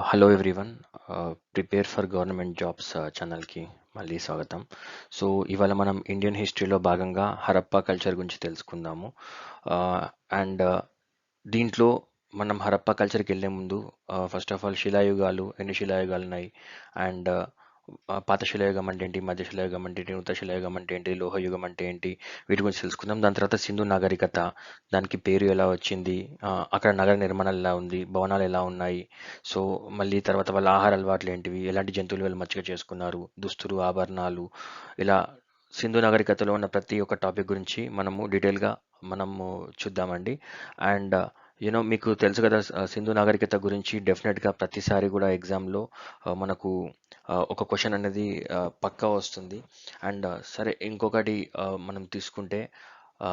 Hello everyone. Prepare for government jobs ఛానల్కి మళ్ళీ స్వాగతం. సో ఇవాళ మనం ఇండియన్ హిస్టరీలో భాగంగా హరప్పా కల్చర్ గురించి తెలుసుకుందాము. అండ్ దీంట్లో మనం హరప్పా కల్చర్కి వెళ్ళే ముందు ఫస్ట్ ఆఫ్ ఆల్ శిలాయుగాలు, ఎన్ని శిలాయుగాలు ఉన్నాయి, అండ్ పాత శిలాయుగం అంటే ఏంటి, మధ్య శిలాయుగం అంటే ఏంటి, నూతన శిలాయుగం అంటే ఏంటి, లోహయుగం అంటే ఏంటి, వీటి గురించి తెలుసుకుందాం. దాని తర్వాత సింధు నాగరికత, దానికి పేరు ఎలా వచ్చింది, అక్కడ నగర నిర్మాణాలు ఎలా ఉంది, భవనాలు ఎలా ఉన్నాయి, సో మళ్ళీ తర్వాత వాళ్ళ ఆహార అలవాట్లు ఏంటివి, ఎలాంటి జంతువులు వీళ్ళు మచ్చిక చేసుకున్నారు, దుస్తులు, ఆభరణాలు, ఇలా సింధు నాగరికతలో ఉన్న ప్రతి ఒక్క టాపిక్ గురించి మనము డీటెయిల్గా మనము చూద్దామండి. అండ్ మీకు తెలుసు కదా, సింధు నాగరికత గురించి డెఫినెట్గా ప్రతిసారి కూడా ఎగ్జామ్లో మనకు ఒక క్వశ్చన్ అనేది పక్కా వస్తుంది. అండ్ సరే, ఇంకొకటి మనం తీసుకుంటే ఆ,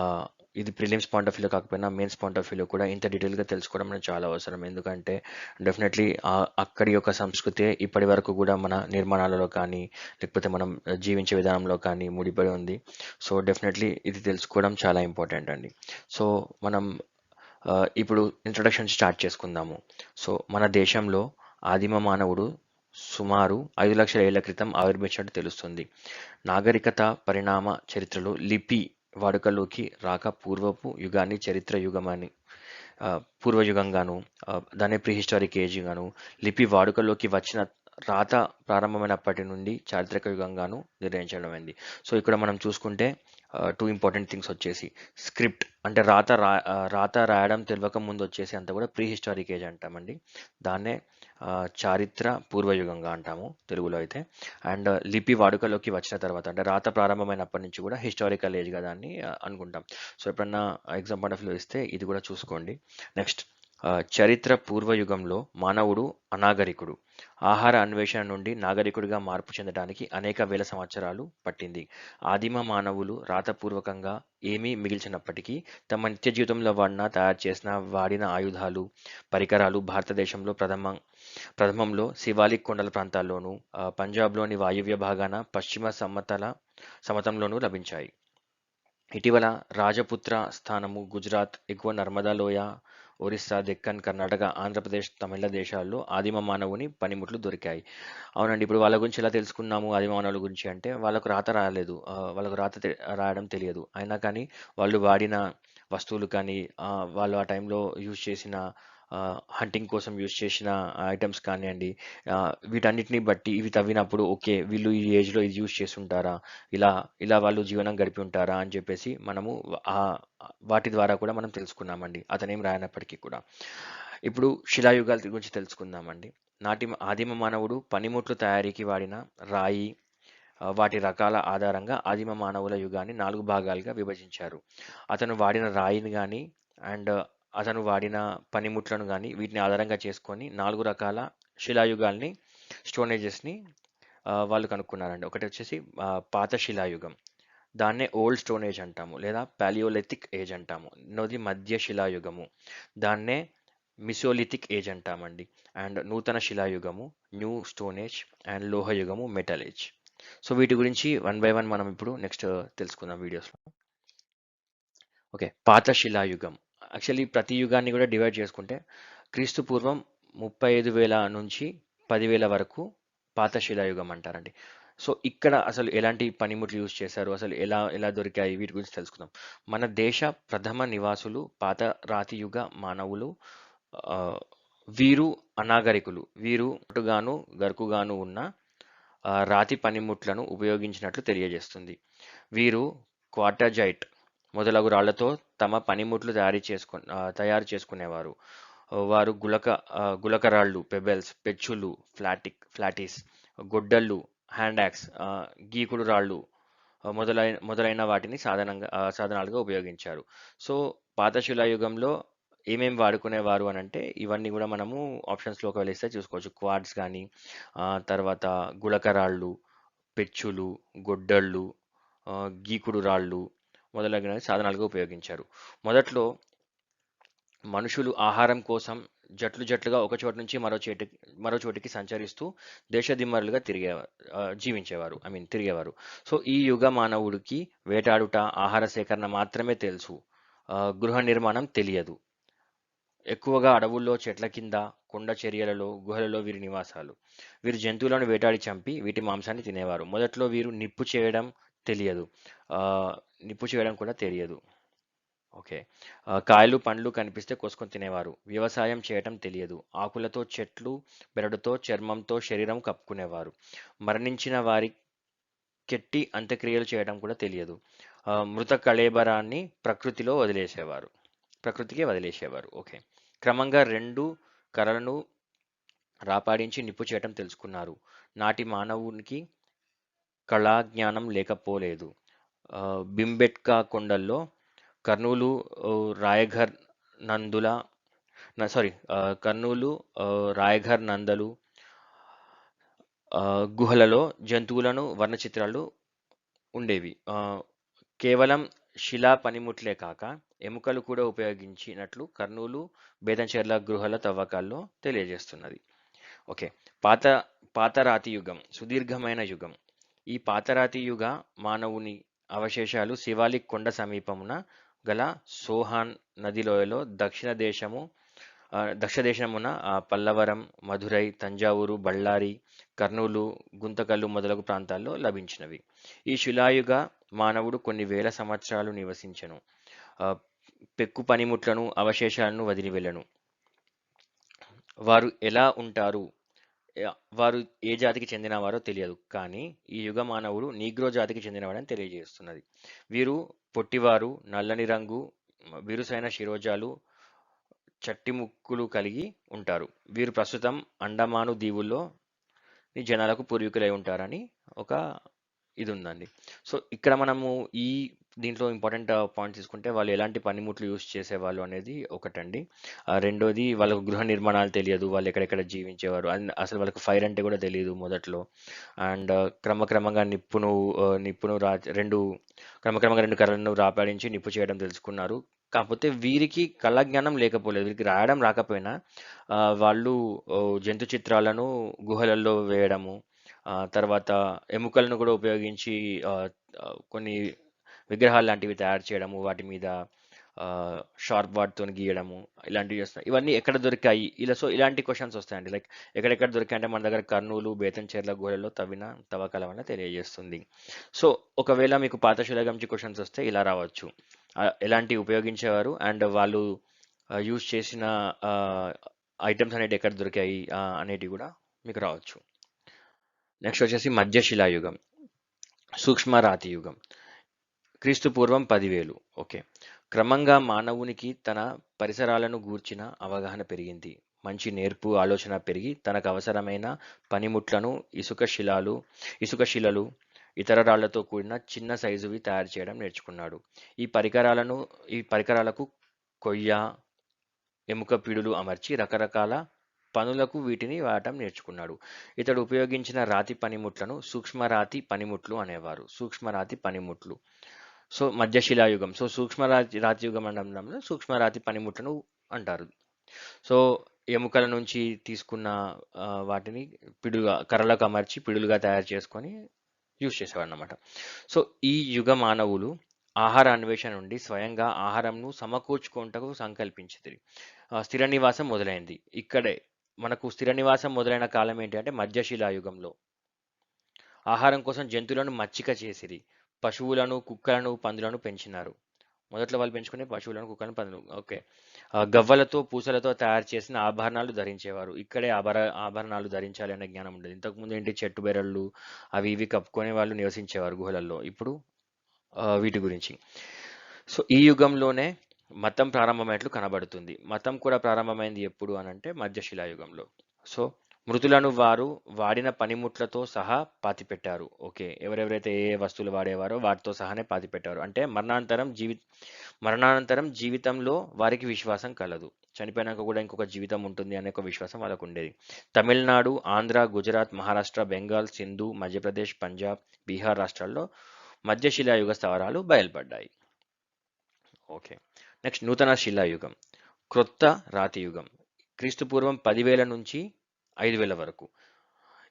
ఇది ప్రిలిమ్స్ పాయింట్ ఆఫ్ వ్యూలో కాకపోయినా మెయిన్స్ పాయింట్ ఆఫ్ వ్యూలో కూడా ఇంత డీటెయిల్గా తెలుసుకోవడం అనేది చాలా అవసరం. ఎందుకంటే డెఫినెట్లీ అక్కడి యొక్క సంస్కృతే ఇప్పటి వరకు కూడా మన నిర్మాణాలలో కానీ, లేకపోతే మనం జీవించే విధానంలో కానీ ముడిపడి ఉంది. సో డెఫినెట్లీ ఇది తెలుసుకోవడం చాలా ఇంపార్టెంట్ అండి. సో మనం ఇప్పుడు ఇంట్రడక్షన్ స్టార్ట్ చేసుకుందాము. సో మన దేశంలో ఆదిమ మానవుడు సుమారు 5 లక్షల ఏళ్ల క్రితం ఆవిర్భవించినట్టు తెలుస్తుంది. నాగరికత పరిణామ చరిత్రలో లిపి వాడుకలోకి రాక పూర్వపు యుగాన్ని చరిత్ర యుగమని, పూర్వయుగంగాను, దాన్ని ప్రీహిస్టారిక్ ఏజ్ గాను, లిపి వాడుకలోకి వచ్చిన రాత ప్రారంభమైనప్పటి నుండి చారిత్రక యుగంగాను నిర్ణయించడమైంది. సో ఇక్కడ మనం చూసుకుంటే టూ ఇంపార్టెంట్ థింగ్స్ వచ్చేసి, స్క్రిప్ట్ అంటే రాత రాయడం తెలియక ముందు వచ్చేసి అంతా కూడా ప్రీ హిస్టారిక్ ఏజ్ అంటామండి. దాన్నే చారిత్ర పూర్వయుగంగా అంటాము తెలుగులో అయితే. అండ్ లిపి వాడుకలోకి వచ్చిన తర్వాత అంటే రాత ప్రారంభమైనప్పటి నుంచి కూడా హిస్టారికల్ ఏజ్గా దాన్ని అనుకుంటాం. సో ఎప్పుడన్నా ఎగ్జామ్ పాయింట్ ఆఫ్ వ్యూ ఇస్తే ఇది కూడా చూసుకోండి. నెక్స్ట్, చరిత్ర పూర్వయుగంలో మానవుడు అనాగరికుడు. ఆహార అన్వేషణ నుండి నాగరికుడిగా మార్పు చెందడానికి అనేక వేల సంవత్సరాలు పట్టింది. ఆదిమ మానవులు రాతపూర్వకంగా ఏమీ మిగిల్చినప్పటికీ తమ నిత్య జీవితంలో తయారు చేసిన, వాడిన ఆయుధాలు, పరికరాలు భారతదేశంలో ప్రథమంలో శివాలిక్ కొండల ప్రాంతాల్లోనూ, పంజాబ్లోని వాయువ్య భాగాన పశ్చిమ సమతంలోనూ లభించాయి. ఇటీవల రాజపుత్ర స్థానము, గుజరాత్, ఎగువ నర్మదా లోయ, ఒరిస్సా, దెక్కన్, కర్ణాటక, ఆంధ్రప్రదేశ్, తమిళ దేశాల్లో ఆదిమ మానవుని పనిముట్లు దొరికాయి. అవునండి, ఇప్పుడు వాళ్ళ గురించి ఎలా తెలుసుకున్నాము ఆదిమ మానవుల గురించి అంటే, వాళ్ళకు రాత రాలేదు, వాళ్ళకు రాయడం తెలియదు. అయినా కానీ వాళ్ళు వాడిన వస్తువులు కానీ, వాళ్ళు ఆ టైంలో యూజ్ చేసిన హంటింగ్ కోసం యూజ్ చేసిన ఐటమ్స్ కానివ్వండి, వీటన్నిటిని బట్టి ఇవి తవ్వినప్పుడు ఓకే, వీళ్ళు ఈ ఏజ్లో ఇది యూజ్ చేస్తుంటారా, ఇలా ఇలా వాళ్ళు జీవనం గడిపి ఉంటారా అని చెప్పేసి మనము ఆ వాటి ద్వారా కూడా మనం తెలుసుకున్నామండి, అతనేం రాయనప్పటికీ కూడా. ఇప్పుడు శిలాయుగాల గురించి తెలుసుకుందామండి. ఆదిమ మానవుడు పనిముట్లు తయారీకి వాడిన రాయి, వాటి రకాల ఆధారంగా ఆదిమ మానవుల యుగాన్ని 4 భాగాలుగా విభజించారు. అతను వాడిన రాయిని కానీ, అండ్ అతను వాడిన పనిముట్లను కానీ, వీటిని ఆధారంగా చేసుకొని 4 రకాల శిలాయుగాల్ని, స్టోనేజెస్ని వాళ్ళు కనుక్కున్నారండి. ఒకటి వచ్చేసి పాత శిలాయుగం, దాన్నే ఓల్డ్ స్టోన్ ఏజ్ అంటాము, లేదా పాలియోలిథిక్ ఏజ్ అంటాము. రెండోది మధ్య శిలాయుగము, దాన్నే మిసోలిథిక్ ఏజ్ అంటామండి. అండ్ నూతన శిలాయుగము, న్యూ స్టోన్ ఏజ్, అండ్ లోహయుగము, మెటల్ ఏజ్. సో వీటి గురించి వన్ బై వన్ మనం ఇప్పుడు నెక్స్ట్ తెలుసుకుందాం వీడియోస్లో. ఓకే, పాత శిలాయుగం. యాక్చువల్లీ ప్రతి యుగాన్ని కూడా డివైడ్ చేసుకుంటే క్రీస్తు పూర్వం 35,000 నుంచి 10,000 వరకు పాత శిలాయుగం అంటారండి. సో ఇక్కడ అసలు ఎలాంటి పనిముట్లు యూజ్ చేశారు, అసలు ఎలా ఎలా దొరికాయి, వీటి గురించి తెలుసుకుందాం. మన దేశ ప్రథమ నివాసులు పాత రాతి యుగ మానవులు. ఆ, వీరు అనాగరికులు. వీరు అటుగాను గరుకుగాను ఉన్న రాతి పనిముట్లను ఉపయోగించినట్లు తెలియజేస్తుంది. వీరు క్వార్టజైట్ మొదలగు రాళ్లతో తమ పనిముట్లు తయారు చేసుకునేవారు. వారు గులకరాళ్ళు, పెబెల్స్, పెచ్చులు, ఫ్లాటీస్, గొడ్డళ్ళు, హ్యాండ్ యాక్స్, గీకుడు రాళ్ళు, మొదలైన వాటిని సాధనాలుగా ఉపయోగించారు. సో పాత శిలాయుగంలో ఏమేమి వాడుకునేవారు అని అంటే, ఇవన్నీ కూడా మనము ఆప్షన్స్లోకి వెళ్ళిస్తే చూసుకోవచ్చు. క్వార్ట్స్ కానీ, తర్వాత గులకరాళ్ళు, పెచ్చులు, గొడ్డళ్ళు, గీకుడు రాళ్ళు మొదలైన సాధనాలుగా ఉపయోగించారు. మొదట్లో మనుషులు ఆహారం కోసం జట్లుగా ఒక చోటు నుంచి మరో చోటికి సంచరిస్తూ దేశదిమ్మరులుగా జీవించేవారు, తిరిగేవారు. సో ఈ యుగ మానవుడికి వేటాడుట, ఆహార సేకరణ మాత్రమే తెలుసు. గృహ నిర్మాణం తెలియదు. ఎక్కువగా అడవుల్లో, చెట్ల కింద, కొండ చర్యలలో, గుహలలో వీరి నివాసాలు. వీరు జంతువులను వేటాడి చంపి వీటి మాంసాన్ని తినేవారు. మొదట్లో వీరు నిప్పు చేయడం తెలియదు. ఆహ్, నిప్పు చేయడం కూడా తెలియదు. ఓకే. కాయలు, పండ్లు కనిపిస్తే కోసుకొని తినేవారు. వ్యవసాయం చేయటం తెలియదు. ఆకులతో, చెట్లు, బెరడుతో, చర్మంతో శరీరం కప్పుకునేవారు. మరణించిన వారి కెట్టి అంత్యక్రియలు చేయడం కూడా తెలియదు. మృత కళేబరాన్ని ప్రకృతికే వదిలేసేవారు. ఓకే. క్రమంగా 2 కర్రలను రాపాడించి నిప్పు చేయటం తెలుసుకున్నారు. నాటి మానవునికి కళా జ్ఞానం లేకపోలేదు. భీంబెట్కా కొండల్లో కర్నూలు, రాయఘర్ నందుల సారీ, కర్నూలు, రాయఘర్ నందలు గుహలలో జంతువులను వర్ణచిత్రాలు ఉండేవి. కేవలం శిలా పనిముట్లే కాక ఎముకలు కూడా ఉపయోగించినట్లు కర్నూలు, బేతంచెర్ల గృహాల తవ్వకాల్లో తెలియజేస్తున్నది. ఓకే. పాత పాతరాతి యుగం, సుదీర్ఘమైన యుగం. ఈ పాతరాతి యుగ మానవుని అవశేషాలు శివాలిక్ కొండ సమీపమున గల సోహాన్ నది లోయలో దక్షిణ దేశమున పల్లవరం, మధురై, తంజావూరు, బళ్ళారి, కర్నూలు, గుంతకల్లు మొదలగు ప్రాంతాల్లో లభించినవి. ఈ శిలాయుగ మానవుడు కొన్ని వేల సంవత్సరాలు నివసించెను. ఆ, పెక్కు పనిముట్లను, అవశేషాలను వదిలి వెళ్ళను. వారు ఎలా ఉంటారు, వారు ఏ జాతికి చెందినవారో తెలియదు. కానీ ఈ యుగ మానవుడు నీగ్రో జాతికి చెందినవాడని తెలియజేస్తున్నది. వీరు పొట్టివారు, నల్లని రంగు, బిరుసైన శిరోజాలు, చట్టి ముక్కులు కలిగి ఉంటారు. వీరు ప్రస్తుతం అండమాను దీవుల్లో ఈ జనాలకు పూర్వీకులై ఉంటారని ఒక ఇది ఉందండి. సో ఇక్కడ మనము ఈ దీంట్లో ఇంపార్టెంట్ పాయింట్ తీసుకుంటే వాళ్ళు ఎలాంటి పనిముట్లు యూజ్ చేసేవాళ్ళు అనేది ఒకటండి. రెండోది వాళ్ళకు గృహ నిర్మాణాలు తెలియదు. వాళ్ళు ఎక్కడెక్కడ జీవించేవారు. అండ్ అసలు వాళ్ళకి ఫైర్ అంటే కూడా తెలియదు మొదట్లో. అండ్ క్రమక్రమంగా క్రమక్రమంగా 2 కర్రలను రాపాడించి నిప్పు చేయడం తెలుసుకున్నారు. కాకపోతే వీరికి కళా జ్ఞానం లేకపోలేదు. వీరికి రాయడం రాకపోయినా వాళ్ళు జంతు చిత్రాలను గుహలలో వేయడము, తర్వాత ఎముకలను కూడా ఉపయోగించి కొన్ని విగ్రహాలు లాంటివి తయారు చేయడము, వాటి మీద షార్ప్ వాటితో గీయడము, ఇలాంటివి చేస్తున్నారు. ఇవన్నీ ఎక్కడ దొరికాయి ఇలా? సో ఇలాంటి క్వశ్చన్స్ వస్తాయండి. లైక్ ఎక్కడెక్కడ దొరికాయి అంటే మన దగ్గర కర్నూలు, బేతంచెర్ల గుహలలో తవ్విన తవ్వకాల వల్ల తెలియజేస్తుంది. సో ఒకవేళ మీకు పాత శిలాయుగంచి క్వశ్చన్స్ వస్తే ఇలా రావచ్చు. ఎలాంటి ఉపయోగించేవారు అండ్ వాళ్ళు యూజ్ చేసిన ఐటమ్స్ అనేవి ఎక్కడ దొరికాయి అనేటివి కూడా మీకు రావచ్చు. నెక్స్ట్ వచ్చేసి మధ్యశిలాయుగం, సూక్ష్మ రాతి యుగం, క్రీస్తు పూర్వం 10,000. ఓకే. క్రమంగా మానవునికి తన పరిసరాలను గూర్చిన అవగాహన పెరిగింది. మంచి నేర్పు, ఆలోచన పెరిగి తనకు అవసరమైన పనిముట్లను ఇసుక శిలలు, ఇతర రాళ్లతో కూడిన చిన్న సైజువి తయారు చేయడం నేర్చుకున్నాడు. ఈ పరికరాలకు కొయ్య, ఎముక పిడులు అమర్చి రకరకాల పనులకు వీటిని వాడటం నేర్చుకున్నాడు. ఇతడు ఉపయోగించిన రాతి పనిముట్లను సూక్ష్మరాతి పనిముట్లు అనేవారు. సూక్ష్మరాతి పనిముట్లు. సో మధ్యశిలాయుగం. సో రాతి యుగం అనడంలో సూక్ష్మరాతి పనిముట్లను అంటారు. సో ఎముకల నుంచి తీసుకున్న వాటిని కర్రలకు అమర్చి పిడులుగా తయారు చేసుకొని యూజ్ చేసేవారు అన్నమాట. సో ఈ యుగ మానవులు ఆహార అన్వేషణ నుండి స్వయంగా ఆహారంను సమకూర్చుకుంటకు సంకల్పించింది. స్థిర నివాసం మొదలైంది. ఇక్కడే మనకు స్థిర నివాసం మొదలైన కాలం ఏంటి అంటే మధ్యశిలాయుగంలో. ఆహారం కోసం జంతువులను మచ్చిక చేసిరి. పశువులను, కుక్కలను, పందులను పెంచినారు. మొదట్లో వాళ్ళు పెంచుకునే పశువులను, కుక్కలను, పందులు. ఓకే. గవ్వలతో, పూసలతో తయారు చేసిన ఆభరణాలు ధరించేవారు. ఇక్కడే ఆభరణాలు ధరించాలి అనే జ్ఞానం ఉండేది. ఇంతకుముందు ఏంటి, చెట్టు బెరళ్ళు అవి ఇవి కప్పుకొని వాళ్ళు నివసించేవారు గుహలలో. ఇప్పుడు వీటి గురించి. సో ఈ యుగంలోనే మతం ప్రారంభమైనట్లు కనబడుతుంది. మతం కూడా ప్రారంభమైంది ఎప్పుడు అనంటే మధ్యశిలాయుగంలో. సో మృతులను వారు వాడిన పనిముట్లతో సహా పాతిపెట్టారు. ఓకే. ఎవరెవరైతే ఏ వస్తువులు వాడేవారో వాటితో సహానే పాతిపెట్టారు. అంటే మరణానంతరం జీవితంలో వారికి విశ్వాసం కలదు. చనిపోయినాక కూడా ఇంకొక జీవితం ఉంటుంది అనే ఒక విశ్వాసం వాళ్ళకు ఉండేది. తమిళనాడు, ఆంధ్ర, గుజరాత్, మహారాష్ట్ర, బెంగాల్, సింధు, మధ్యప్రదేశ్, పంజాబ్, బీహార్ రాష్ట్రాల్లో మధ్యశిలాయుగ స్థావరాలు బయలుపడ్డాయి. ఓకే. నెక్స్ట్ నూతన శిలాయుగం, క్రొత్త రాతి యుగం, క్రీస్తు పూర్వం 10,000 నుంచి 5,000 వరకు.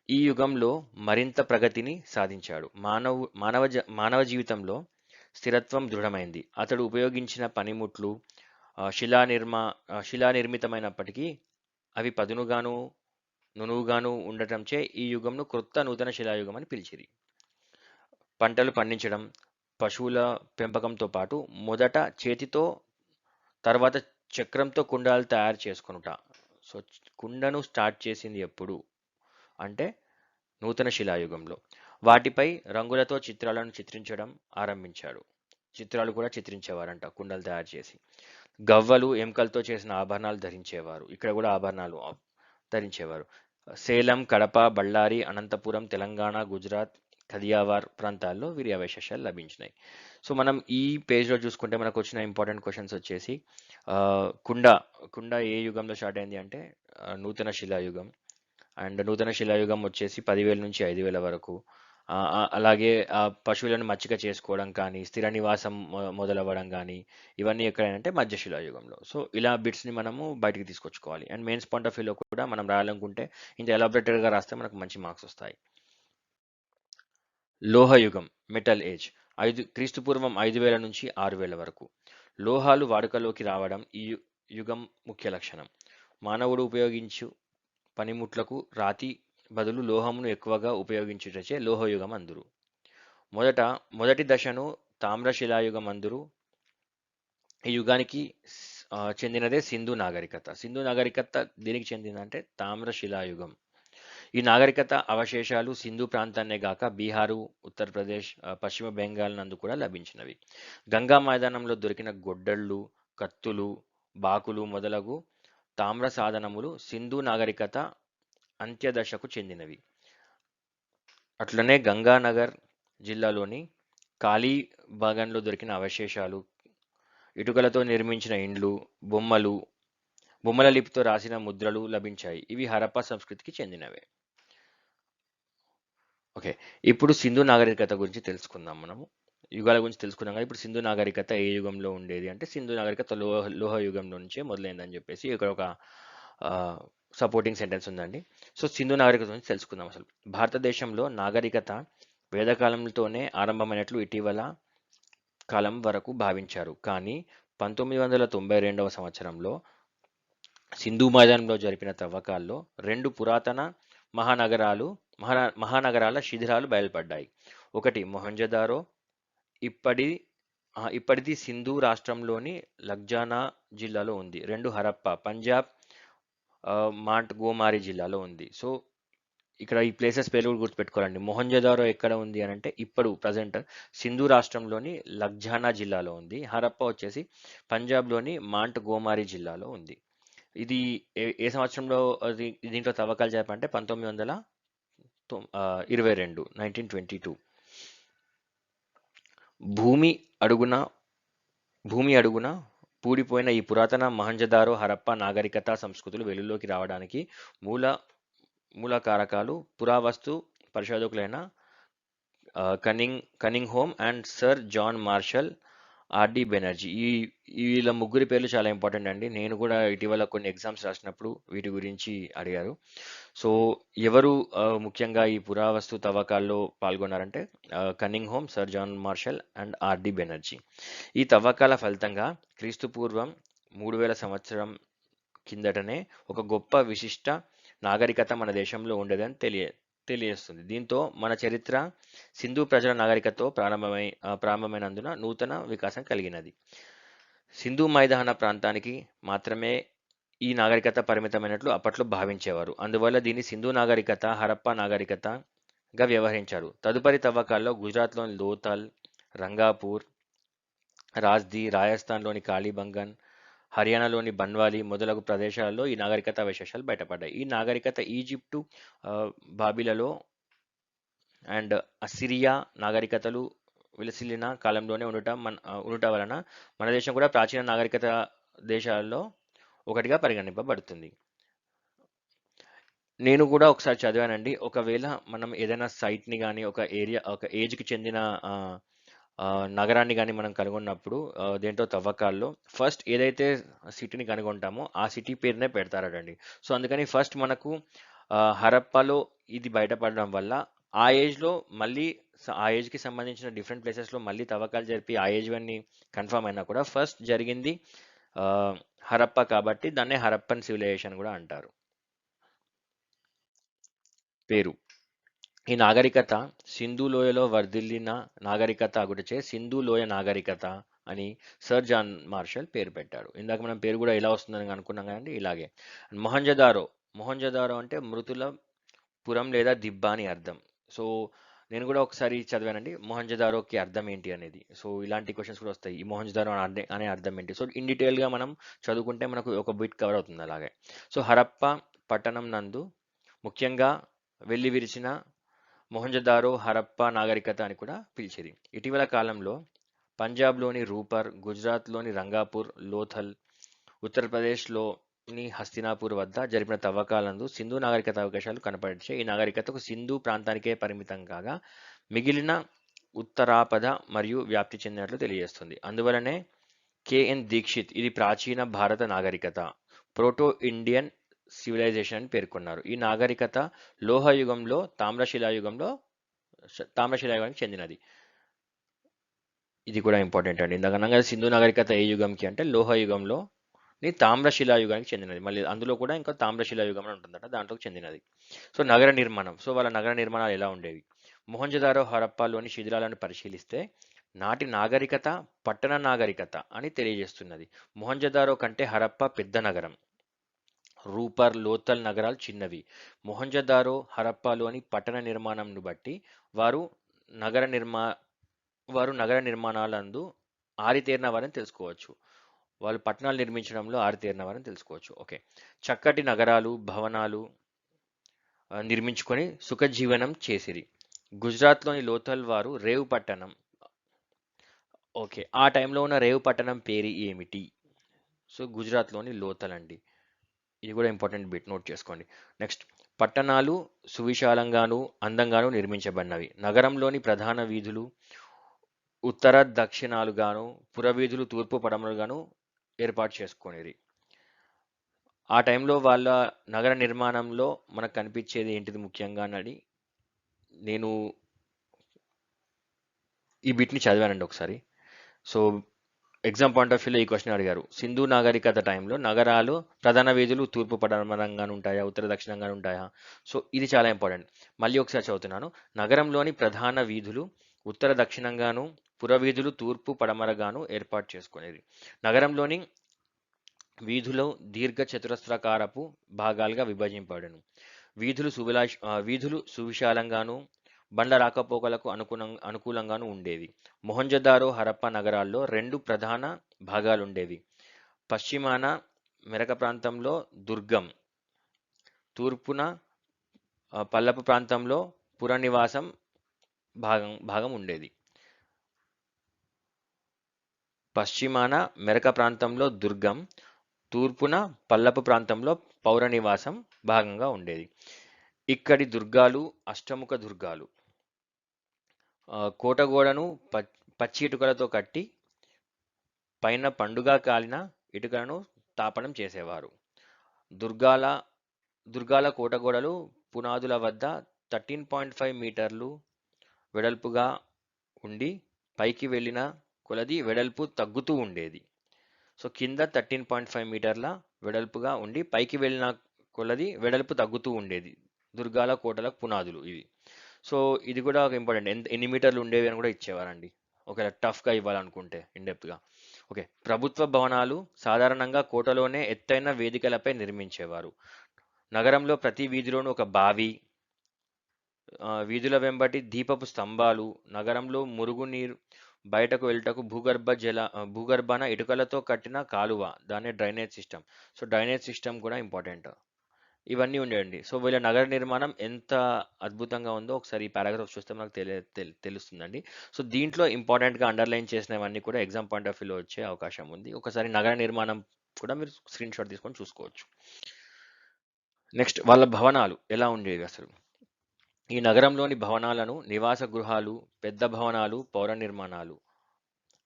ఈ యుగంలో మరింత ప్రగతిని సాధించాడు. మానవ జీవితంలో స్థిరత్వం దృఢమైంది. అతడు ఉపయోగించిన పనిముట్లు శిలానిర్మితమైనప్పటికీ అవి పదునుగాను నునువుగాను ఉండటంచే ఈ యుగంను క్రొత్త నూతన శిలాయుగం అని పిలిచిరి. పంటలు పండించడం, పశువుల పెంపకంతో పాటు మొదట చేతితో, తర్వాత చక్రంతో కుండాలు తయారు చేసుకొనుట. సో కుండను స్టార్ట్ చేసింది ఎప్పుడు అంటే నూతన శిలాయుగంలో. వాటిపై రంగులతో చిత్రాలను చిత్రించడం ఆరంభించాడు. చిత్రాలు కూడా చిత్రించేవారంట కుండలు తయారు చేసి. గవ్వలు, ఎముకలతో చేసిన ఆభరణాలు ధరించేవారు. ఇక్కడ కూడా ఆభరణాలు ధరించేవారు. సేలం, కడప, బళ్ళారి, అనంతపురం, తెలంగాణ, గుజరాత్, కదియావార్ ప్రాంతాల్లో వీరి అవశేషాలు లభించినాయి. సో మనం ఈ పేజ్లో చూసుకుంటే మనకు వచ్చిన ఇంపార్టెంట్ క్వశ్చన్స్ వచ్చేసి ఆ, కుండ కుండ ఏ యుగంలో స్టార్ట్ అయింది అంటే నూతన శిలాయుగం. అండ్ నూతన శిలాయుగం వచ్చేసి 10,000 నుంచి 5,000 వరకు. అలాగే పశువులను మచ్చిక చేసుకోవడం కానీ, స్థిర నివాసం మొదలవ్వడం కానీ, ఇవన్నీ ఎక్కడైనా మధ్య శిలాయుగంలో. సో ఇలా బిట్స్ని మనము బయటికి తీసుకొచ్చుకోవాలి. అండ్ మెయిన్స్ పాయింట్ ఆఫ్ వ్యూలో కూడా మనం రాయాలనుకుంటే ఇంత ఎలాబరేటెడ్గా రాస్తే మనకు మంచి మార్క్స్ వస్తాయి. లోహయుగం, మెటల్ ఏజ్, క్రీస్తుపూర్వం 5,000 నుంచి 6,000 వరకు. లోహాలు వాడుకలోకి రావడం ఈ యుగం ముఖ్య లక్షణం. మానవుడు ఉపయోగించు పనిముట్లకు రాతి బదులు లోహమును ఎక్కువగా ఉపయోగించుటచే లోహయుగం అందురు. మొదటి దశను తామ్రశిలాయుగం అందురు. ఈ యుగానికి చెందినదే సింధు నాగరికత. సింధు నాగరికత దేనికి చెందిందంటే తామ్రశిలాయుగం. ఈ నాగరికత అవశేషాలు సింధు ప్రాంతాన్నే గాక బీహారు, ఉత్తరప్రదేశ్, పశ్చిమ బెంగాల్ నందు కూడా లభించినవి. గంగా మైదానంలో దొరికిన గొడ్డళ్ళు, కత్తులు, బాకులు మొదలగు తామ్ర సాధనములు సింధు నాగరికత అంత్యదశకు చెందినవి. అట్లనే గంగానగర్ జిల్లాలోని ఖాళీ భాగంలో దొరికిన అవశేషాలు, ఇటుకలతో నిర్మించిన ఇండ్లు, బొమ్మల లిపితో రాసిన ముద్రలు లభించాయి. ఇవి హరప్పా సంస్కృతికి చెందినవే. ఓకే, ఇప్పుడు సింధు నాగరికత గురించి తెలుసుకుందాం. మనము యుగాల గురించి తెలుసుకున్నాం కదా. ఇప్పుడు సింధు నాగరికత ఏ యుగంలో ఉండేది అంటే సింధు నాగరికత లోహ యుగంలో నుంచే మొదలైందని చెప్పేసి ఇక్కడ ఒక సపోర్టింగ్ సెంటెన్స్ ఉందండి. సో సింధు నాగరికత గురించి తెలుసుకుందాం. అసలు భారతదేశంలో నాగరికత వేదకాలంతోనే ఆరంభమైనట్లు ఇటీవల కాలం వరకు భావించారు. కానీ 1992వ సంవత్సరంలో సింధు మైదానంలో జరిపిన తవ్వకాల్లో 2 పురాతన మహానగరాల శిథిలాలు బయలుపడ్డాయి. ఒకటి మొహంజదారో, ఇప్పటిది సింధు రాష్ట్రంలోని లగ్జానా జిల్లాలో ఉంది. 2 హరప్పా, పంజాబ్ మాంట్ గోమారి జిల్లాలో ఉంది. సో ఇక్కడ ఈ ప్లేసెస్ పేర్లు కూడా గుర్తుపెట్టుకోవాలండి. మొహంజదారో ఎక్కడ ఉంది అని అంటే ఇప్పుడు ప్రజెంట్ సింధు రాష్ట్రంలోని లగ్జానా జిల్లాలో ఉంది. హరప్పా వచ్చేసి పంజాబ్లోని మాంట్ గోమారి జిల్లాలో ఉంది. ఇది ఏ సంవత్సరంలో దీంట్లో తవ్వకాలు జరిపారంటే 1922, 1922. భూమి అడుగున పూడిపోయిన ఈ పురాతన మొహంజదారో, హరప్పా నాగరికత సంస్కృతులు వెలుగులోకి రావడానికి మూల కారకాలు పురావస్తు పరిశోధకులైన Cunningham and sir John Marshall, R D Banerjee. వీళ్ళ ముగ్గురి పేర్లు చాలా ఇంపార్టెంట్ అండి. నేను కూడా ఇటీవల కొన్ని ఎగ్జామ్స్ రాసినప్పుడు వీటి గురించి అడిగారు. సో ఎవరు ముఖ్యంగా ఈ పురావస్తు తవ్వకాల్లో పాల్గొన్నారంటే Cunningham, sir John Marshall and R D Banerjee. ఈ తవ్వకాల ఫలితంగా క్రీస్తుపూర్వం 3000 సంవత్సరం కిందటనే ఒక గొప్ప విశిష్ట నాగరికత మన దేశంలో ఉండేదని తెలియజేస్తుంది. దీంతో మన చరిత్ర సింధు ప్రజల నాగరికతతో ప్రారంభమైనందున నూతన వికాసం కలిగినది. సింధు మైదాన ప్రాంతానికి మాత్రమే ఈ నాగరికత పరిమితమైనట్లు అప్పట్లో భావించేవారు. అందువల్ల దీన్ని సింధు నాగరికత, హరప్పా నాగరికతగా వ్యవహరించారు. తదుపరి తవ్వకాల్లో గుజరాత్లోని లోథల్, రంగాపూర్, రాజ్ది, రాజస్థాన్లోని కాళీబంగన్, హర్యానాలోని బన్వాలి మొదలగు ప్రదేశాలలో ఈ నాగరికత అవశేషాలు బయటపడ్డాయి. ఈ నాగరికత ఈజిప్టు, బాబిలలో అండ్ అసిరియా నాగరికతలు విలసిల్లిన కాలంలోనే ఉండటం వలన మన దేశం కూడా ప్రాచీన నాగరికత దేశాల్లో ఒకటిగా పరిగణింపబడుతుంది. నేను కూడా ఒకసారి చదివానండి. ఒకవేళ మనం ఏదైనా సైట్ని కానీ ఒక ఏజ్కి చెందిన నగరాన్ని కానీ మనం కనుగొన్నప్పుడు దేంట్లో తవ్వకాల్లో ఫస్ట్ ఏదైతే సిటీని కనుగొంటామో ఆ సిటీ పేరునే పెడతారటండి. సో అందుకని ఫస్ట్ మనకు హరప్పాలో ఇది బయటపడడం వల్ల ఆ ఏజ్లో మళ్ళీ ఆ ఏజ్కి సంబంధించిన డిఫరెంట్ ప్లేసెస్లో మళ్ళీ తవ్వకాలు జరిపి ఆ ఏజ్ అన్ని కన్ఫర్మ్ అయినా కూడా ఫస్ట్ జరిగింది ఆ, హరప్ప కాబట్టి దాన్నే హరప్పన్ సివిలైజేషన్ కూడా అంటారు. పేరు ఈ నాగరికత సింధు లోయలో వర్ధిల్లిన నాగరికత అగుటచే సింధు లోయ నాగరికత అని సర్ జాన్ మార్షల్ పేరు పెట్టాడు. ఇందాక మనం పేరు కూడా ఎలా వస్తుందని అనుకున్నాం కదండి, ఇలాగే. మొహంజదారో మొహంజదారో అంటే మృతుల పురం లేదా దిబ్బ అని అర్థం. సో నేను కూడా ఒకసారి చదివానండి మొహంజదారోకి అర్థం ఏంటి అనేది. సో ఇలాంటి క్వశ్చన్స్ కూడా వస్తాయి, ఈ మొహంజదారో అనే అర్థం ఏంటి. సో ఇన్ డీటెయిల్గా మనం చదువుకుంటే మనకు ఒక బిట్ కవర్ అవుతుంది అలాగే. సో హరప్ప పట్టణం నందు ముఖ్యంగా వెల్లి విరిచిన మొహంజదారో హరప్పా నాగరికత అని కూడా పిలిచేది. ఇటీవల కాలంలో పంజాబ్లోని రూపర్, గుజరాత్లోని రంగాపూర్, లోథల్, ఉత్తరప్రదేశ్లోని హస్తినాపూర్ వద్ద జరిపిన తవ్వకాలందు సింధు నాగరికత అవకాశాలు కనపరిచే ఈ నాగరికతకు సింధు ప్రాంతానికే పరిమితం కాగా మిగిలిన ఉత్తరాపద మరియు వ్యాప్తి చెందినట్లు తెలియజేస్తుంది. అందువలనే కెఎన్ దీక్షిత్ ఇది ప్రాచీన భారత నాగరికత, ప్రోటో ఇండియన్ సివిలైజేషన్ అని పేర్కొన్నారు. ఈ నాగరికత లోహయుగంలో తామ్రశిలాయుగానికి చెందినది. ఇది కూడా ఇంపార్టెంట్ అండి. ఇందాక అన్నాం కదా సింధు నాగరికత ఏ యుగంకి అంటే లోహయుగంలో తామ్రశిలాయుగానికి చెందినది. మళ్ళీ అందులో కూడా ఇంకా తామ్రశిలాయుగం అని ఉంటుందట, దాంట్లోకి చెందినది. సో నగర నిర్మాణం, సో వాళ్ళ నగర నిర్మాణాలు ఎలా ఉండేవి. మొహంజదారో హరప్పాలోని శిథిలాలను పరిశీలిస్తే నాటి నాగరికత పట్టణ నాగరికత అని తెలియజేస్తున్నది. మొహంజదారో కంటే హరప్పా పెద్ద నగరం, రూపర్, లోథల్ నగరాలు చిన్నవి. మొహంజదారో హరప్పాలోని పట్టణ నిర్మాణంను బట్టి వారు నగర నిర్మా వారు నగర నిర్మాణాలందు ఆరితేరిన వారని తెలుసుకోవచ్చు. వాళ్ళు పట్టణాలు నిర్మించడంలో ఆరితేరిన వారని తెలుసుకోవచ్చు. ఓకే. చక్కటి నగరాలు, భవనాలు నిర్మించుకొని సుఖజీవనం చేసిరి. గుజరాత్లోని లోథల్ వారు రేవు పట్టణం. ఓకే, ఆ టైంలో ఉన్న రేవు పట్టణం పేరు ఏమిటి. సో గుజరాత్లోని లోథల్ అండి. ఇది కూడా ఇంపార్టెంట్ బిట్, నోట్ చేసుకోండి. నెక్స్ట్, పట్టణాలు సువిశాలంగాను అందంగాను నిర్మించబడినవి. నగరంలోని ప్రధాన వీధులు ఉత్తర దక్షిణాలుగాను, పురవీధులు తూర్పు పడమలుగాను ఏర్పాటు చేసుకునేది. ఆ టైంలో వాళ్ళ నగర నిర్మాణంలో మనకు కనిపించేది ఏంటిది ముఖ్యంగా అని నేను ఈ బిట్ని చదివానండి ఒకసారి. సో ఎగ్జామ్ పాయింట్ ఆఫ్ వ్యూలో ఈ క్వశ్చన్ అడిగారు. సింధు నాగరికత టైంలో నగరాలు ప్రధాన వీధులు తూర్పు పడమరంగాను ఉంటాయా, ఉత్తర దక్షిణంగాను ఉంటాయా. సో ఇది చాలా ఇంపార్టెంట్. మళ్ళీ ఒకసారి చదువుతున్నాను. నగరంలోని ప్రధాన వీధులు ఉత్తర దక్షిణంగాను, పురవీధులు తూర్పు పడమరగాను ఏర్పాటు చేసుకునేది. నగరంలోని వీధులు దీర్ఘ చతురస్రాకారపు భాగాలుగా విభజింపబడెను. వీధులు సువిశాలంగాను బండ్ల రాకపోకలకు అనుకూలంగాను ఉండేవి. మొహంజదారో హరప్ప నగరాల్లో రెండు ప్రధాన భాగాలుండేవి. పశ్చిమాన మెరక ప్రాంతంలో దుర్గం, తూర్పున పల్లపు ప్రాంతంలో పురనివాసం భాగం ఉండేది. పశ్చిమాన మెరక ప్రాంతంలో దుర్గం, తూర్పున పల్లపు ప్రాంతంలో పౌర నివాసం భాగంగా ఉండేది. ఇక్కడి దుర్గాలు అష్టముఖ దుర్గాలు. కోటగోడను పచ్చి ఇటుకలతో కట్టి పైన పండుగ కాలిన ఇటుకలను తాపనం చేసేవారు. దుర్గాల దుర్గాల కోటగోడలు పునాదుల వద్ద 13.5 మీటర్లు వెడల్పుగా ఉండి పైకి వెళ్ళిన కొలది వెడల్పు తగ్గుతూ ఉండేది. సో కింద 13.5 మీటర్ల వెడల్పుగా ఉండి పైకి వెళ్ళిన కొలది వెడల్పు తగ్గుతూ ఉండేది. దుర్గాల కోటలకు పునాదులు ఇవి. సో ఇది కూడా ఒక ఇంపార్టెంట్, ఎన్ని మీటర్లు ఉండేవి అని కూడా ఇచ్చేవారండి ఒకవేళ టఫ్గా ఇవ్వాలనుకుంటే ఇన్డెప్త్గా. ఓకే, ప్రభుత్వ భవనాలు సాధారణంగా కోటలోనే ఎత్తైన వేదికలపై నిర్మించేవారు. నగరంలో ప్రతి వీధిలోనూ ఒక బావి, వీధుల వెంబటి దీపపు స్తంభాలు, నగరంలో మురుగునీరు బయటకు వెళ్ళటకు భూగర్భాన ఇటుకలతో కట్టిన కాలువ, దాన్నే drainage system. So drainage system కూడా ఇంపార్టెంట్. ఇవన్నీ ఉండేయండి. సో వీళ్ళ నగర నిర్మాణం ఎంత అద్భుతంగా ఉందో ఒకసారి ఈ పారాగ్రాఫ్ చూస్తే మనకు తెలుస్తుందండి. సో దీంట్లో ఇంపార్టెంట్గా అండర్లైన్ చేసినవన్నీ కూడా ఎగ్జామ్ పాయింట్ ఆఫ్ వ్యూలో వచ్చే అవకాశం ఉంది. ఒకసారి నగర నిర్మాణం కూడా మీరు స్క్రీన్ షాట్ తీసుకొని చూసుకోవచ్చు. నెక్స్ట్, వాళ్ళ భవనాలు ఎలా ఉండేవి అసలు. ఈ నగరంలోని భవనాలను నివాస గృహాలు, పెద్ద భవనాలు, పౌర నిర్మాణాలు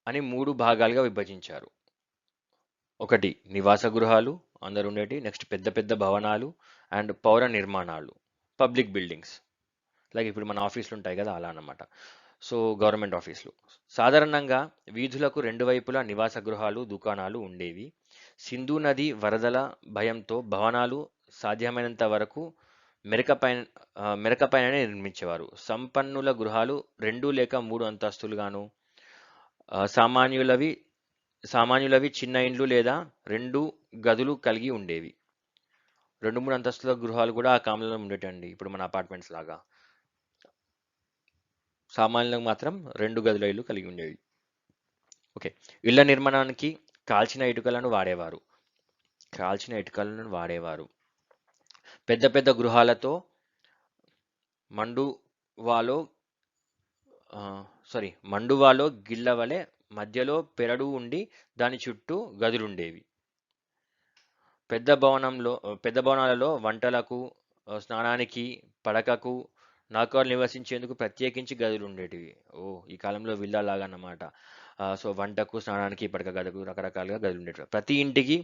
అని 3 భాగాలుగా విభజించారు. ఒకటి నివాస గృహాలు అందరు ఉండేటి, నెక్స్ట్ పెద్ద పెద్ద భవనాలు అండ్ పౌర నిర్మాణాలు, పబ్లిక్ బిల్డింగ్స్. లైక్ ఇప్పుడు మన ఆఫీసులు ఉంటాయి కదా అలా అన్నమాట. సో గవర్నమెంట్ ఆఫీసులు. సాధారణంగా వీధులకు రెండు వైపులా నివాస గృహాలు, దుకాణాలు ఉండేవి. సింధు నది వరదల భయంతో భవనాలు సాధ్యమైనంత వరకు మెరకపైన మెరకపైననే నిర్మించేవారు. సంపన్నుల గృహాలు 2 లేక 3 అంతస్తులుగాను, సామాన్యులవి సామాన్యులవి చిన్న ఇండ్లు లేదా 2 గదులు కలిగి ఉండేవి. 2, 3 అంతస్తుల గృహాలు కూడా ఆ కాలంలో ఉండేటండి. ఇప్పుడు మన అపార్ట్మెంట్స్ లాగా. సామాన్యులకు మాత్రం 2 గదుల ఇల్లు కలిగి ఉండేవి. ఓకే. ఇళ్ల నిర్మాణానికి కాల్చిన ఇటుకలను వాడేవారు. కాల్చిన ఇటుకలను వాడేవారు. పెద్ద పెద్ద గృహాలతో మండువాలో మండువాలో గిళ్ళ వలె మధ్యలో పెరడు ఉండి దాని చుట్టూ గదులుండేవి. పెద్ద భవనాలలో వంటలకు, స్నానానికి, పడకకు, నాకాలు నివసించేందుకు ప్రత్యేకించి గదులు ఉండేటివి. ఈ కాలంలో విల్లా లాగా అన్నమాట. సో వంటకు, స్నానానికి, పడక గదులకు రకరకాలుగా గదులు ఉండేటివి. ప్రతి ఇంటికి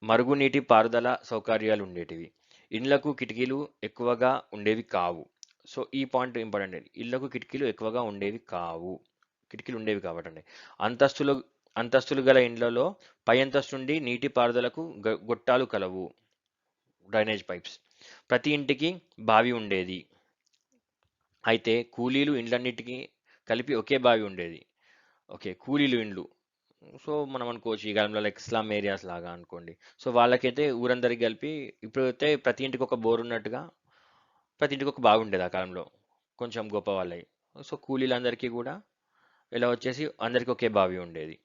మరుగునీటి పారుదల సౌకర్యాలు ఉండేటివి. ఇండ్లకు కిటికీలు ఎక్కువగా ఉండేవి కావు. సో ఈ పాయింట్ ఇంపార్టెంట్ అండి. ఇళ్లకు కిటికీలు ఎక్కువగా ఉండేవి కావు. కిటికీలు ఉండేవి కాబట్టండి. అంతస్తులు అంతస్తులు గల ఇండ్లలో పై అంతస్తు నుండి నీటి పారుదలకు గొట్టాలు కలవు, డ్రైనేజ్ పైప్స్. ప్రతి ఇంటికి బావి ఉండేది. అయితే కూలీలు ఇండ్లన్నిటికీ కలిపి ఒకే బావి ఉండేది. ఓకే, కూలీలు ఇండ్లు. సో మనం అనుకోవచ్చు ఈ కాలంలో లైక్ స్లమ్ ఏరియాస్ లాగా అనుకోండి. సో వాళ్ళకైతే ఊరందరికి కలిపి, ఇప్పుడైతే ప్రతి ఇంటికి ఒక బోర్ ఉన్నట్టుగా ప్రతి ఇంటికి ఒక బావి ఉండేది ఆ కాలంలో, కొంచెం గొప్ప వాళ్ళవి. సో కూలీలందరికీ కూడా ఇలా వచ్చేసి అందరికీ ఒకే బావి ఉండేది.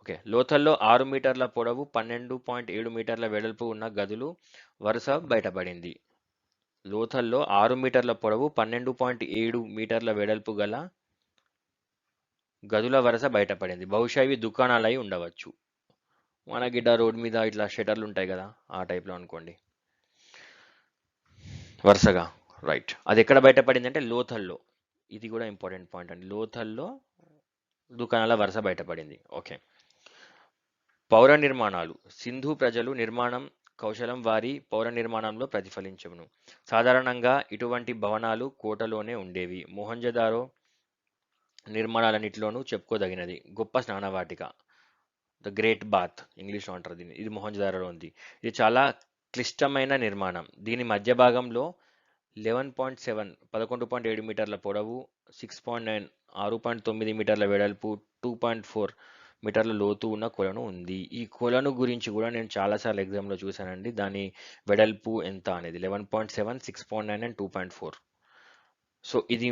ఓకే, లోతల్లో 6 మీటర్ల పొడవు, 12.7 మీటర్ల వెడల్పు ఉన్న గదులు వరుస బయటపడింది. లోతల్లో 6 మీటర్ల పొడవు, 12.7 మీటర్ల వెడల్పు గల గదుల వరుస బయటపడింది. బహుశా ఇవి దుకాణాలై ఉండవచ్చు. మన గిడ్డ రోడ్ మీద ఇట్లా షటర్లు ఉంటాయి కదా, ఆ టైప్లో అనుకోండి వరుసగా. రైట్, అది ఎక్కడ బయటపడింది అంటే లోతల్లో. ఇది కూడా ఇంపార్టెంట్ పాయింట్ అండి. లోతల్లో దుకాణాల వరుస బయటపడింది. ఓకే. పౌర నిర్మాణాలు. సింధు ప్రజలు నిర్మాణం కౌశలం వారి పౌర నిర్మాణంలో ప్రతిఫలించును. సాధారణంగా ఇటువంటి భవనాలు కోటలోనే ఉండేవి. మొహంజదారో నిర్మాణాలన్నింటిలోనూ చెప్పుకోదగినది. గొప్ప స్నానవాటిక, ద గ్రేట్ బాత్ ఇంగ్లీష్లో అంటారు దీన్ని. ఇది మొహంజదారోలో ఉంది. ఇది చాలా క్లిష్టమైన నిర్మాణం. దీని మధ్య భాగంలో 11.7 11.7 మీటర్ల పొడవు, 6.9 6.9 మీటర్ల వెడల్పు, 2.4 మీటర్ల లోతు ఉన్న కొలను ఉంది. ఈ కొలను గురించి కూడా నేను చాలాసార్లు ఎగ్జామ్లో చూశానండి. దాని వెడల్పు ఎంత అనేది 11.7, 6.9 అండ్ 2.4. సో ఇది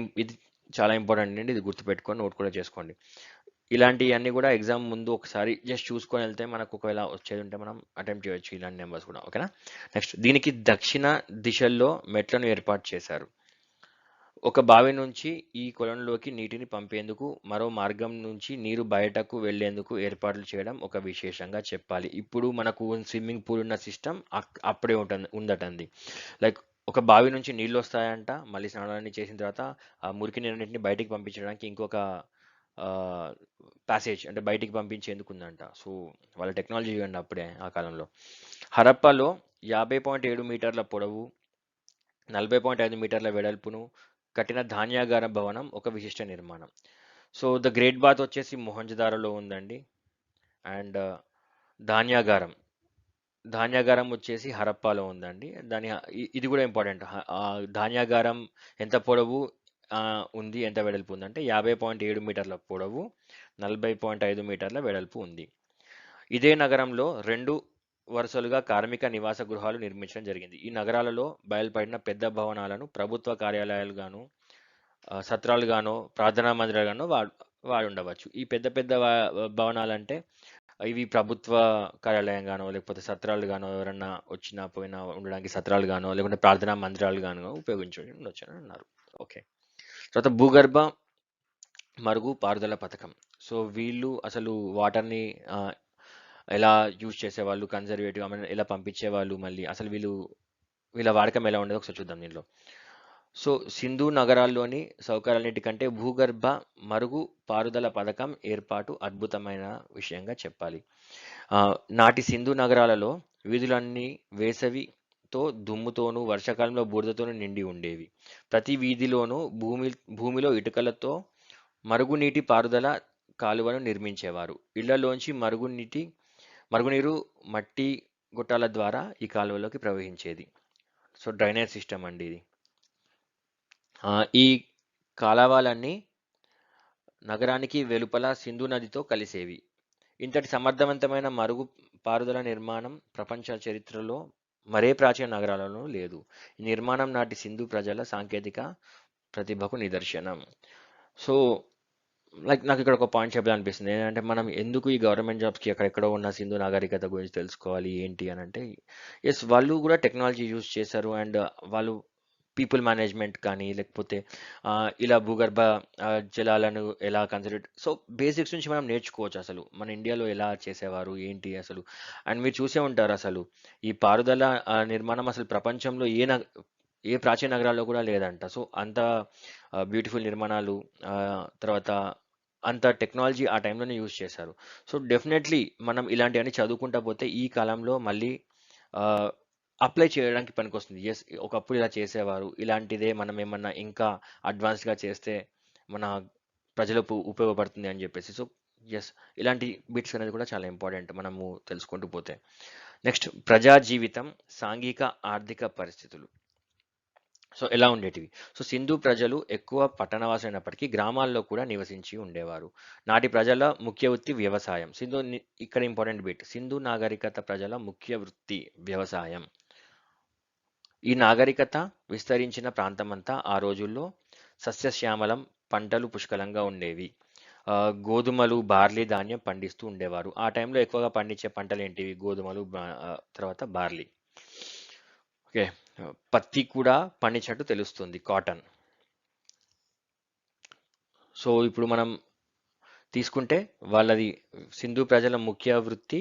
చాలా ఇంపార్టెంట్ అండి. ఇది గుర్తుపెట్టుకొని నోట్ కూడా చేసుకోండి. ఇలాంటివన్నీ కూడా ఎగ్జామ్ ముందు ఒకసారి జస్ట్ చూసుకొని వెళ్తే మనకు ఒకవేళ వచ్చేది ఉంటే మనం అటెంప్ట్ చేయొచ్చు ఇలాంటి నెంబర్స్ కూడా. ఓకేనా. నెక్స్ట్, దీనికి దక్షిణ దిశల్లో మెట్లను ఏర్పాటు చేశారు. ఒక బావి నుంచి ఈ కొలంలోకి నీటిని పంపేందుకు మరో మార్గం నుంచి నీరు బయటకు వెళ్లేందుకు ఏర్పాట్లు చేయడం ఒక విశేషంగా చెప్పాలి. ఇప్పుడు మనకు స్విమ్మింగ్ పూల్ ఉన్న సిస్టమ్ అప్పుడే ఉందటండి. లైక్ ఒక బావి నుంచి నీళ్ళు వస్తాయంట, మళ్ళీ స్నానాన్ని చేసిన తర్వాత ఆ మురికి నీళ్ళన్నింటిని బయటికి పంపించడానికి ఇంకొక ప్యాసేజ్ అంటే బయటికి పంపించేందుకు ఉందంట. సో వాళ్ళ టెక్నాలజీ చూడండి అప్పుడే ఆ కాలంలో. హరప్పాలో 50.7 మీటర్ల పొడవు, 40.5 మీటర్ల వెడల్పును కట్టిన ధాన్యాగార భవనం ఒక విశిష్ట నిర్మాణం. సో ద గ్రేట్ బాత్ వచ్చేసి మొహంజదారోలో ఉందండి. అండ్ ధాన్యాగారం ధాన్యాగారం వచ్చేసి హరప్పాలో ఉందండి. ఇది కూడా ఇంపార్టెంట్. ధాన్యాగారం ఎంత పొడవు ఉంది, ఎంత వెడల్పు ఉందంటే 50.7 మీటర్ల పొడవు, 40.5 మీటర్ల వెడల్పు ఉంది. ఇదే నగరంలో 2 వరుసలుగా కార్మిక నివాస గృహాలు నిర్మించడం జరిగింది. ఈ నగరాలలో బయలుపడిన పెద్ద భవనాలను ప్రభుత్వ కార్యాలయాలుగాను, సత్రాలుగానో, ప్రార్థనా మందిరాలుగానో వాడి ఉండవచ్చు. ఈ పెద్ద పెద్ద భవనాలంటే ఇవి ప్రభుత్వ కార్యాలయంగానో, లేకపోతే సత్రాలుగానో, ఎవరన్నా వచ్చినా పోయినా ఉండడానికి సత్రాలుగానో, లేకుంటే ప్రార్థనా మందిరాలుగానో ఉపయోగించి ఉండొచ్చు అని అన్నారు. ఓకే. తర్వాత భూగర్భ మరుగు పారుదల పథకం. సో వీళ్ళు అసలు వాటర్ని ఎలా యూజ్ చేసేవాళ్ళు, కన్జర్వేటివ్ ఎలా పంపించేవాళ్ళు, మళ్ళీ అసలు వీళ్ళ వాడకం ఎలా ఉండేదో ఒకసారి చూద్దాం దీనిలో. సో సింధు నగరాల్లోని సౌకర్యాలన్నిటికంటే భూగర్భ మరుగు పారుదల పథకం ఏర్పాటు అద్భుతమైన విషయంగా చెప్పాలి. నాటి సింధు నగరాలలో వీధులన్నీ వేసవితో దుమ్ముతోనూ, వర్షాకాలంలో బురదతోనూ నిండి ఉండేవి. ప్రతి వీధిలోనూ భూమిలో ఇటుకలతో మరుగునీటి పారుదల కాలువను నిర్మించేవారు. ఇళ్లలోంచి మరుగునీటి మరుగునీరు మట్టి గుట్టాల ద్వారా ఈ కాలువలోకి ప్రవహించేది. సో డ్రైనేజ్ సిస్టమ్ అండి ఇది. ఈ కాలవలన్నీ నగరానికి వెలుపల సింధు నదితో కలిసేవి. ఇంతటి సమర్థవంతమైన మరుగు పారుదల నిర్మాణం ప్రపంచ చరిత్రలో మరే ప్రాచీన నగరాలలో లేదు. ఈ నిర్మాణం నాటి సింధు ప్రజల సాంకేతిక ప్రతిభకు నిదర్శనం. సో నాకు ఇక్కడ ఒక పాయింట్ చెప్పాలనిపిస్తుంది. ఏంటంటే మనం ఎందుకు ఈ గవర్నమెంట్ జాబ్స్కి ఎక్కడెక్కడో ఉన్న సింధు నాగరికత గురించి తెలుసుకోవాలి ఏంటి అని అంటే, ఎస్ వాళ్ళు కూడా టెక్నాలజీ యూజ్ చేశారు. అండ్ వాళ్ళు పీపుల్ మేనేజ్మెంట్ కానీ లేకపోతే ఇలా భూగర్భ జలాలను ఎలా కన్సిడర్, సో బేసిక్స్ నుంచి మనం నేర్చుకోవచ్చు అసలు మన ఇండియాలో ఎలా చేసేవారు ఏంటి అసలు. అండ్ మీరు చూసే ఉంటారు అసలు ఈ పారుదల నిర్మాణం అసలు ప్రపంచంలో ఏ ప్రాచీన నగరాల్లో కూడా లేదంట. సో అంత బ్యూటిఫుల్ నిర్మాణాలు, తర్వాత అంత టెక్నాలజీ ఆ టైంలోనే యూజ్ చేశారు. సో డెఫినెట్లీ మనం ఇలాంటివన్నీ చదువుకుంటా పోతే ఈ కాలంలో మళ్ళీ అప్లై చేయడానికి పనికొస్తుంది. ఎస్, ఒకప్పుడు ఇలా చేసేవారు, ఇలాంటిదే మనం ఏమన్నా ఇంకా అడ్వాన్స్గా చేస్తే మన ప్రజలకు ఉపయోగపడుతుంది అని చెప్పేసి. సో ఎస్, ఇలాంటి బిట్స్ అనేది కూడా చాలా ఇంపార్టెంట్ మనము తెలుసుకుంటూ పోతే. నెక్స్ట్, ప్రజా జీవితం, సాంఘిక ఆర్థిక పరిస్థితులు. సో ఎలా ఉండేటివి? సో సింధు ప్రజలు ఎక్కువ పట్టణవాసులైనప్పటికీ గ్రామాల్లో కూడా నివసించి ఉండేవారు. నాటి ప్రజల ముఖ్య వృత్తి వ్యవసాయం. ఇక్కడ ఇంపార్టెంట్ బిట్, సింధు నాగరికత ప్రజల ముఖ్య వృత్తి వ్యవసాయం. ఈ నాగరికత విస్తరించిన ప్రాంతమంతా ఆ రోజుల్లో సస్యశ్యామలం, పంటలు పుష్కలంగా ఉండేవి. గోధుమలు, బార్లీ, ధాన్యం పండిస్తూ ఉండేవారు. ఆ టైంలో ఎక్కువగా పండించే పంటలు ఏంటివి? గోధుమలు, తర్వాత బార్లీ. ఓకే, పత్తి కూడా పండించినట్టు తెలుస్తుంది, కాటన్. సో ఇప్పుడు మనం తీసుకుంటే వాళ్ళది సింధు ప్రజల ముఖ్య వృత్తి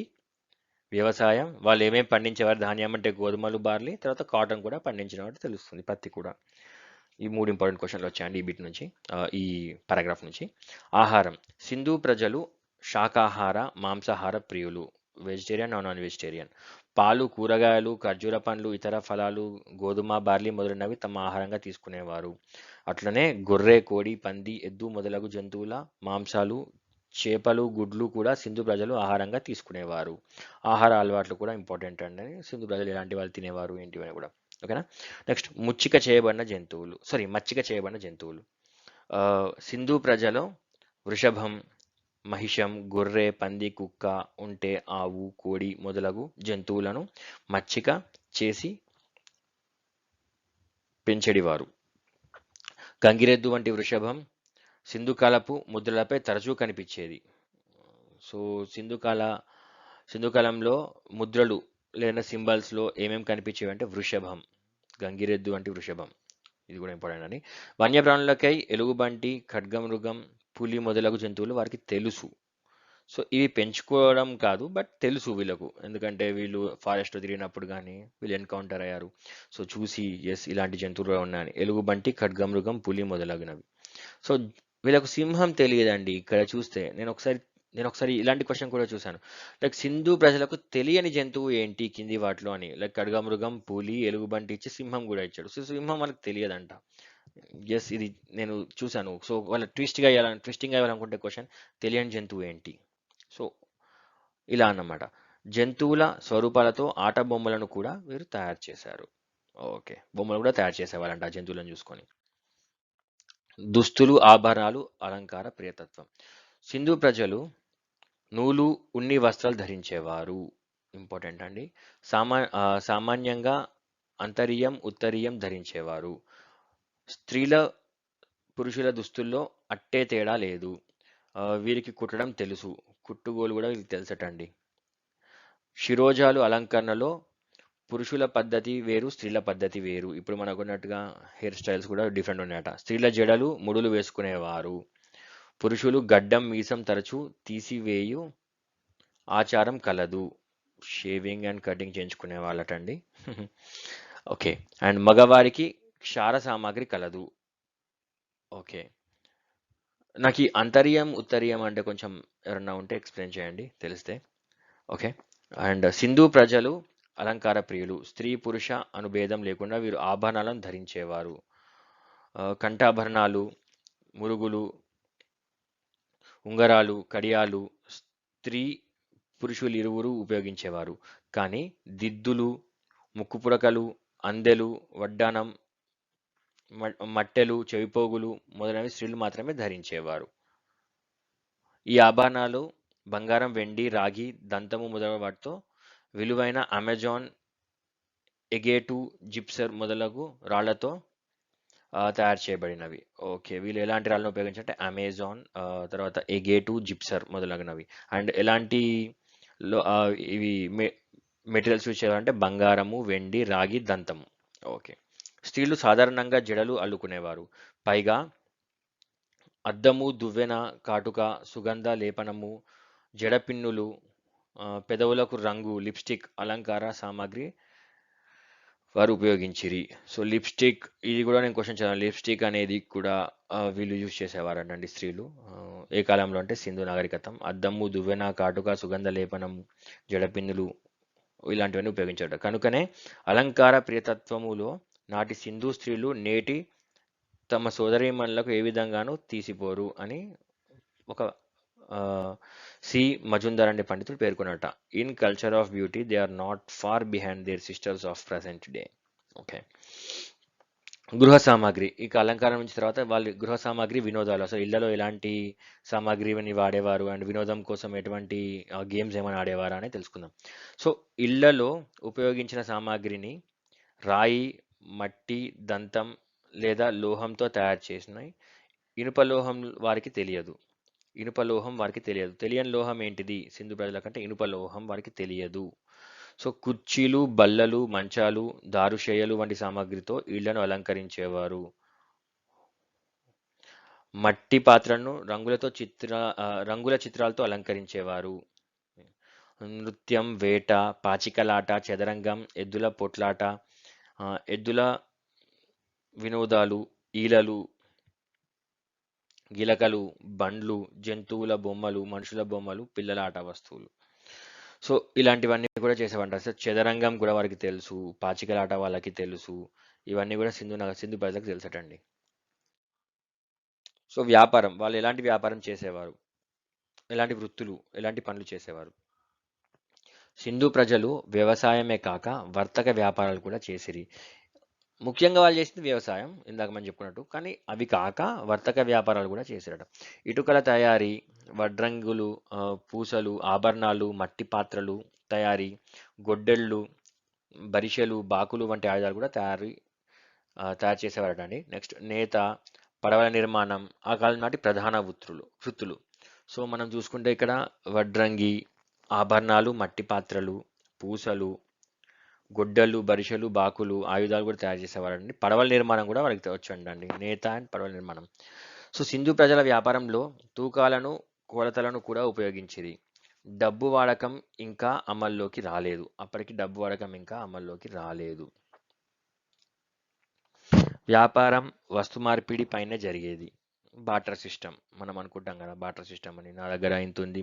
వ్యవసాయం. వాళ్ళు ఏమేమి పండించేవారు? ధాన్యం అంటే గోధుమలు, బార్లీ, తర్వాత కాటన్ కూడా పండించినట్టు తెలుస్తుంది, పత్తి కూడా. ఈ 3 ఇంపార్టెంట్ క్వశ్చన్లు వచ్చాయండి ఈ బిట్ నుంచి, ఈ పారాగ్రాఫ్ నుంచి. ఆహారం. సింధు ప్రజలు శాకాహార, మాంసాహార ప్రియులు. Vegetarian, non vegetarian. పాలు, కూరగాయలు, ఖర్జూర పండ్లు, ఇతర ఫలాలు, గోధుమ, బార్లీ మొదలైనవి తమ ఆహారంగా తీసుకునేవారు. అట్లనే గొర్రె, కోడి, పంది, ఎద్దు మొదలగు జంతువుల మాంసాలు, చేపలు, గుడ్లు కూడా సింధు ప్రజలు ఆహారంగా తీసుకునేవారు. ఆహార అలవాట్లు కూడా ఇంపార్టెంట్ అండి. సింధు ప్రజలు ఎలాంటి వాళ్ళు తినేవారు ఏంటివని కూడా. ఓకేనా. నెక్స్ట్, మచ్చిక చేయబడిన జంతువులు. సింధు ప్రజలు వృషభం, మహిషం, గొర్రె, పంది, కుక్క, ఉంటె, ఆవు, కోడి మొదలగు జంతువులను మచ్చిక చేసి పెంచెడివారు. గంగిరెద్దు వంటి వృషభం సింధుకాలపు ముద్రలపై తరచూ కనిపించేది. సో సింధుకాలంలో ముద్రలు లేదా సింబల్స్లో ఏమేమి కనిపించేవి అంటే వృషభం, గంగిరెద్దు వంటి వృషభం. ఇది కూడా ఇంపార్టెంట్ అని. వన్యప్రాణులకై ఎలుగుబంటి, ఖడ్గమృగం, పులి మొదలగు జంతువులు వారికి తెలుసు. సో ఇవి పెంచుకోవడం కాదు, బట్ తెలుసు వీళ్ళకు, ఎందుకంటే వీళ్ళు ఫారెస్ట్లో తిరిగినప్పుడు కానీ వీళ్ళు ఎన్కౌంటర్ అయ్యారు. సో చూసి ఎస్ ఇలాంటి జంతువులు ఉన్నాయని. ఎలుగుబంటి, ఖడ్గమృగం, పులి మొదలగునవి. సో వీళ్ళకు సింహం తెలియదండి. ఇక్కడ చూస్తే నేను ఒకసారి ఇలాంటి క్వశ్చన్ కూడా చూశాను. లైక్ సింధు ప్రజలకు తెలియని జంతువు ఏంటి కింది వాటిలో అని. లైక్ ఖడ్గమృగం, పులి, ఎలుగుబంటి ఇచ్చి సింహం కూడా ఇచ్చాడు. సో సింహం వాళ్ళకి తెలియదంట. ఎస్, ఇది నేను చూశాను. సో వాళ్ళ ట్విస్టింగ్ అవ్వాలనుకుంటే క్వశ్చన్, తెలియని జంతువు ఏంటి? సో ఇలా అన్నమాట. జంతువుల స్వరూపాలతో ఆట బొమ్మలను కూడా వీరు తయారు చేశారు. ఓకే, బొమ్మలు కూడా తయారు చేసేవాళ్ళంట ఆ జంతువులను చూసుకొని. దుస్తులు, ఆభరణాలు, అలంకార ప్రియతత్వం. సింధు ప్రజలు నూలు, ఉన్ని వస్త్రాలు ధరించేవారు. ఇంపార్టెంట్ అండి. సామాన్యంగా అంతరియం, ఉత్తరీయం ధరించేవారు. స్త్రీల పురుషుల దుస్తుల్లో అట్టే తేడా లేదు. వీరికి కుట్టడం తెలుసు. కుట్టుగోలు కూడా వీరికి తెలుసటండి. శిరోజాలు అలంకరణలో పురుషుల పద్ధతి వేరు, స్త్రీల పద్ధతి వేరు. ఇప్పుడు మనకున్నట్టుగా హెయిర్ స్టైల్స్ కూడా డిఫరెంట్ ఉన్నాయట. స్త్రీల జడలు, ముడులు వేసుకునేవారు. పురుషులు గడ్డం, మీసం తరచూ తీసివేయు ఆచారం కలదు. షేవింగ్ అండ్ కటింగ్ చేయించుకునే వాళ్ళటండి. ఓకే. అండ్ మగవారికి క్షార సామాగ్రి కలదు. ఓకే. నాకు ఈ అంతర్యం, ఉత్తరీయం అంటే కొంచెం ఎవరన్నా ఉంటే ఎక్స్ప్లెయిన్ చేయండి తెలిస్తే. ఓకే. అండ్ సింధు ప్రజలు అలంకార ప్రియులు. స్త్రీ పురుష అనుభేదం లేకుండా వీరు ఆభరణాలను ధరించేవారు. కంఠాభరణాలు, మురుగులు, ఉంగరాలు, కడియాలు స్త్రీ పురుషులు ఇరువురు ఉపయోగించేవారు. కానీ దిద్దులు, ముక్కు పుడకలు, అందెలు, వడ్డానం, మట్టెలు, చెవిపోగులు మొదలైనవి స్త్రీలు మాత్రమే ధరించేవారు. ఈ ఆభరణాలు బంగారం, వెండి, రాగి, దంతము మొదలైన వాటితో విలువైన అమెజాన్, ఎగేటు, జిప్సర్ మొదలగు రాళ్లతో తయారు చేయబడినవి. ఓకే. వీళ్ళు ఎలాంటి రాళ్ళను ఉపయోగించారంటే అమెజాన్, తర్వాత ఎగేటు, జిప్సర్ మొదలగునవి. అండ్ ఎలాంటి ఇవి మెటీరియల్స్ యూజ్ చేయాలంటే బంగారము, వెండి, రాగి, దంతము. ఓకే. స్త్రీలు సాధారణంగా జడలు అల్లుకునేవారు. పైగా అద్దము, దువ్వెన, కాటుక, సుగంధ లేపనము, జడపిన్నులు, పెదవులకు రంగు, లిప్స్టిక్, అలంకార సామాగ్రి వారు ఉపయోగించిరి. సో లిప్స్టిక్, ఇది కూడా నేను క్వశ్చన్ చదివాను. లిప్స్టిక్ అనేది కూడా వీళ్ళు యూజ్ చేసేవారంటండి స్త్రీలు. ఏ కాలంలో అంటే సింధు నాగరికతం. అద్దము, దువ్వెన, కాటుక, సుగంధ లేపనం, జడపిన్నులు ఇలాంటివన్నీ ఉపయోగించారు. కనుకనే అలంకార ప్రియతత్వములో నాటి సింధు స్త్రీలు నేటి తమ సోదరీమణులకు ఏ విధంగానూ తీసిపోరు అని ఒక సి మజుందర్ అనే పండితుడు పేర్కొన్నట. In culture of beauty they are not far behind their sisters of present day. Okay. గృహ సామాగ్రి, ఇక అలంకారం నుంచి తర్వాత వాళ్ళు గృహ సామాగ్రి, వినోదాలు, అసలు ఇళ్లలో ఎలాంటి సామాగ్రిని వాడేవారు అండ్ వినోదం కోసం ఎటువంటి గేమ్స్ ఏమైనా ఆడేవారా అని తెలుసుకుందాం. సో ఇళ్లలో ఉపయోగించిన సామాగ్రిని రాయి, మట్టి, దంతం లేదా లోహంతో తయారు చేసినవి. ఇనుప లోహం వారికి తెలియదు. తెలియని లోహం ఏంటిది సింధు ప్రజల కంటే? ఇనుప లోహం వారికి తెలియదు. సో కుర్చీలు, బల్లలు, మంచాలు, దారుశయ్యలు వంటి సామాగ్రితో ఇళ్లను అలంకరించేవారు. మట్టి పాత్రలను రంగుల చిత్రాలతో అలంకరించేవారు. నృత్యం, వేట, పాచికలాట, చదరంగం, ఎద్దుల పొట్లాట, ఎద్దుల వినోదాలు, ఈలలు, గిలకలు, బండ్లు, జంతువుల బొమ్మలు, మనుషుల బొమ్మలు, పిల్లల ఆట వస్తువులు. సో ఇలాంటివన్నీ కూడా చేసేవారు. సో చదరంగం కూడా వారికి తెలుసు, పాచికలాట వాళ్ళకి తెలుసు. ఇవన్నీ కూడా సింధు ప్రజలకు తెలుసటండి. సో వ్యాపారం, వాళ్ళు ఎలాంటి వ్యాపారం చేసేవారు, ఎలాంటి వృత్తులు, ఎలాంటి పనులు చేసేవారు? సింధు ప్రజలు వ్యవసాయమే కాక వర్తక వ్యాపారాలు కూడా చేసిరి. ముఖ్యంగా వాళ్ళు చేసింది వ్యవసాయం, ఇందాక మనం చెప్పుకున్నట్టు. కానీ అవి కాక వర్తక వ్యాపారాలు కూడా చేశారట. ఇటుకల తయారీ, వడ్రంగులు, పూసలు, ఆభరణాలు, మట్టి పాత్రలు తయారీ, గొడ్డళ్ళు, బరిసెలు, బాకులు వంటి ఆయుధాలు కూడా తయారు చేసేవారట అండి. నెక్స్ట్ నేత, పడవల నిర్మాణం ఆ కాలం నాటి ప్రధాన వృత్తులు. సో మనం చూసుకుంటే ఇక్కడ వడ్రంగి, ఆభరణాలు, మట్టి పాత్రలు, పూసలు, గొడ్డళ్ళు, బరిసెలు, బాకులు, ఆయుధాలు కూడా తయారు చేసేవారండి. పడవల నిర్మాణం కూడా వాళ్ళకి వచ్చండి, నేత అండ్ పడవల నిర్మాణం. సో సింధు ప్రజల వ్యాపారంలో తూకాలను, కొలతలను కూడా ఉపయోగించేది. డబ్బు వాడకం ఇంకా అమల్లోకి రాలేదు. అప్పటికి డబ్బు వాడకం ఇంకా అమల్లోకి రాలేదు. వ్యాపారం వస్తు మార్పిడి పైన జరిగేది. బాటర్ సిస్టమ్ మనం అనుకుంటాం కదా, బాటర్ సిస్టమ్ అని. నా దగ్గర ఇంత ఉంది,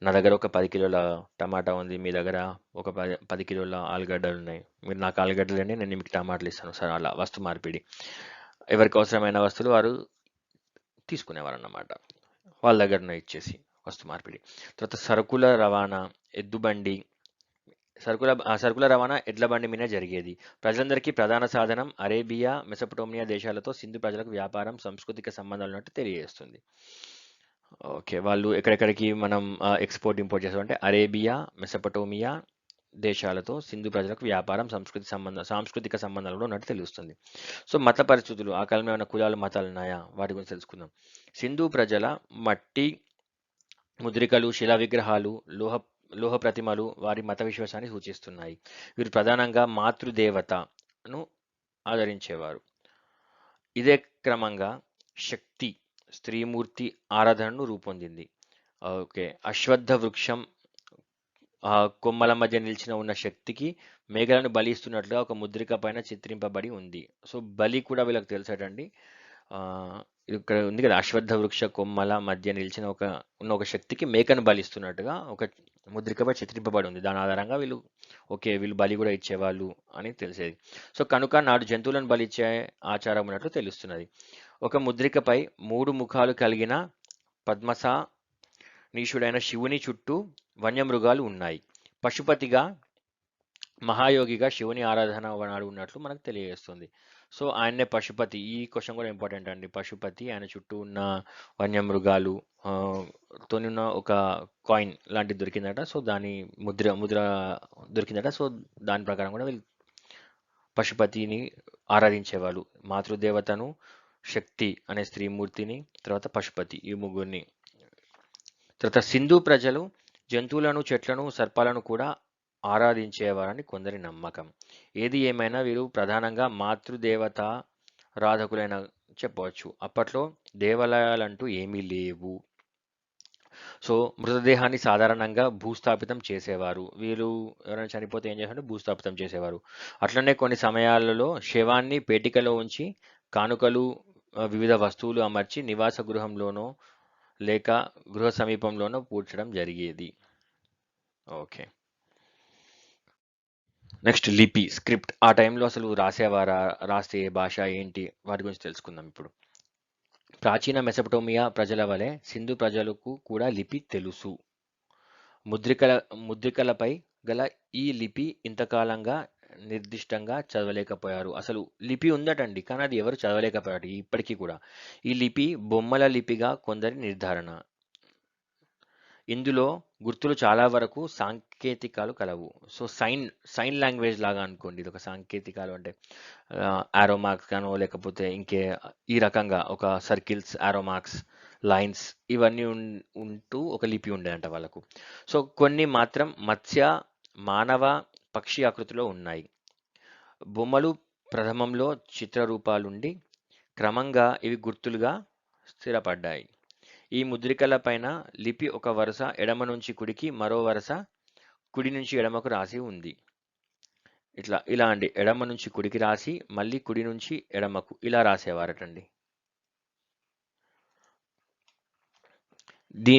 నా దగ్గర ఒక 10 కిలోల టమాటా ఉంది, మీ దగ్గర ఒక 10 కిలోల ఆలుగడ్డలు ఉన్నాయి. మీరు నాకు ఆలుగడ్డలు అండి, నేను మీకు టమాటాలు ఇస్తాను సార్. అలా వస్తు మార్పిడి. ఎవరికి అవసరమైన వస్తువులు వారు తీసుకునేవారు అన్నమాట, వాళ్ళ దగ్గర ఇచ్చేసి. వస్తు మార్పిడి. తర్వాత సరుకుల రవాణా, ఎద్దుబండి, సరుకుల రవాణా ఎడ్ల బండి మీద జరిగేది. ప్రజలందరికీ ప్రధాన సాధనం అరేబియా, మెసొపటోమియా దేశాలతో సింధు ప్రజలకు వ్యాపారం, సాంస్కృతిక సంబంధాలు ఉన్నట్టు తెలియజేస్తుంది. ఓకే. వాళ్ళు ఎక్కడెక్కడికి మనం ఇంపోర్ట్ చేస్తామంటే అరేబియా, మెసొపటోమియా దేశాలతో సింధు ప్రజలకు వ్యాపారం, సాంస్కృతిక సంబంధాలు కూడా ఉన్నట్టు తెలుస్తుంది. సో మత పరిస్థితులు, ఆ కాలంలో ఏమైనా కులాలు, మతాలు ఉన్నాయా, వాటి గురించి తెలుసుకుందాం. సింధు ప్రజల మట్టి ముద్రికలు, శిలా విగ్రహాలు, లోహ ప్రతిమలు వారి మత విశ్వాసాన్ని సూచిస్తున్నాయి. వీరు ప్రధానంగా మాతృదేవతను ఆదరించేవారు. ఇదే క్రమంగా శక్తి, స్త్రీమూర్తి ఆరాధనను రూపొందింది. ఓకే. అశ్వత్థ వృక్షం కొమ్మల మధ్య నిలిచిన ఉన్న శక్తికి మేఘలను బలిస్తున్నట్లుగా ఒక ముద్రిక పైన చిత్రింపబడి ఉంది. సో బలి కూడా వీళ్ళకి తెలుసటండి. ఇక్కడ ఉంది కదా, అశ్వత్థ వృక్ష కొమ్మల మధ్య నిలిచిన ఒక శక్తికి మేకను బలిస్తున్నట్టుగా ఒక ముద్రికపై చిత్రింపబడి ఉంది. దాని ఆధారంగా వీళ్ళు బలి కూడా ఇచ్చేవాళ్ళు అని తెలిసేది. సో కనుక నాడు జంతువులను బలిచ్చే ఆచారం ఉన్నట్లు తెలుస్తున్నది. ఒక ముద్రికపై 3 ముఖాలు కలిగిన పద్మస నీషుడైన శివుని చుట్టూ వన్యమృగాలు ఉన్నాయి. పశుపతిగా మహాయోగిగా శివుని ఆరాధన నాడు ఉన్నట్లు మనకు తెలియజేస్తుంది. సో ఆయన్నే పశుపతి. ఈ క్వశ్చన్ కూడా ఇంపార్టెంట్ అండి. పశుపతి, ఆయన చుట్టూ ఉన్న వన్యమృగాలు ఆ, తోనున్న ఒక కాయిన్ లాంటిది దొరికిందట. సో దాని ముద్ర ముద్ర దొరికిందట. సో దాని ప్రకారం కూడా వీళ్ళు పశుపతిని ఆరాధించేవాళ్ళు. మాతృదేవతను, శక్తి అనే స్త్రీమూర్తిని, తర్వాత పశుపతి, ఈ ముగ్గురిని. తర్వాత సింధు ప్రజలు జంతువులను, చెట్లను, సర్పాలను కూడా ఆరాధించేవారని కొందరి నమ్మకం. ఏది ఏమైనా వీరు ప్రధానంగా మాతృదేవత ఆరాధకులైన చెప్పవచ్చు. అప్పట్లో దేవాలయాలంటూ ఏమీ లేవు. సో మృతదేహాన్ని సాధారణంగా భూస్థాపితం చేసేవారు. వీరు ఎవరైనా చనిపోతే ఏం చేశారంటే భూస్థాపితం చేసేవారు. అట్లనే కొన్ని సమయాలలో శవాన్ని పేటికలో ఉంచి కానుకలు, వివిధ వస్తువులు అమర్చి నివాస గృహంలోనో లేక గృహ సమీపంలోనో పూడ్చడం జరిగేది. ఓకే. నెక్స్ట్ లిపి, స్క్రిప్ట్. ఆ టైంలో అసలు రాసేవారా, రాస్తే ఏ భాష ఏంటి, వాటి గురించి తెలుసుకుందాం ఇప్పుడు. ప్రాచీన మెసపటోమియా ప్రజల వలె సింధు ప్రజలకు కూడా లిపి తెలుసు. ముద్రికల ముద్రికలపై గల ఈ లిపి ఇంతకాలంగా నిర్దిష్టంగా చదవలేకపోయారు. అసలు లిపి ఉందటండి, కానీ అది ఎవరు చదవలేకపోయారు ఇప్పటికీ కూడా. ఈ లిపి బొమ్మల లిపిగా కొందరి నిర్ధారణ. ఇందులో గుర్తులు చాలా వరకు సాంకేతికాలు కలవు. సో సైన్ లాంగ్వేజ్ లాగా అనుకోండి. ఇది ఒక సాంకేతికాలు అంటే ఆరో మార్క్స్ గానో లేకపోతే ఇంకే ఈ రకంగా ఒక సర్కిల్స్, ఆరో మార్క్స్, లైన్స్ ఇవన్నీ ఉంటూ ఒక లిపి ఉండేదంట వాళ్ళకు. సో కొన్ని మాత్రం మత్స్య, మానవ, పక్షి ఆకృతిలో ఉన్నాయి. బొమ్మలు ప్రథమంలో చిత్రరూపాలుండి క్రమంగా ఇవి గుర్తులుగా స్థిరపడ్డాయి. ఈ ముద్రికల పైన లిపి ఒక వరుస ఎడమ నుంచి కుడికి, మరో వరుస కుడి నుంచి ఎడమకు రాసి ఉంది. ఇలా అండి, ఎడమ నుంచి కుడికి రాసి మళ్ళీ కుడి నుంచి ఎడమకు ఇలా రాసేవారటండి. దీ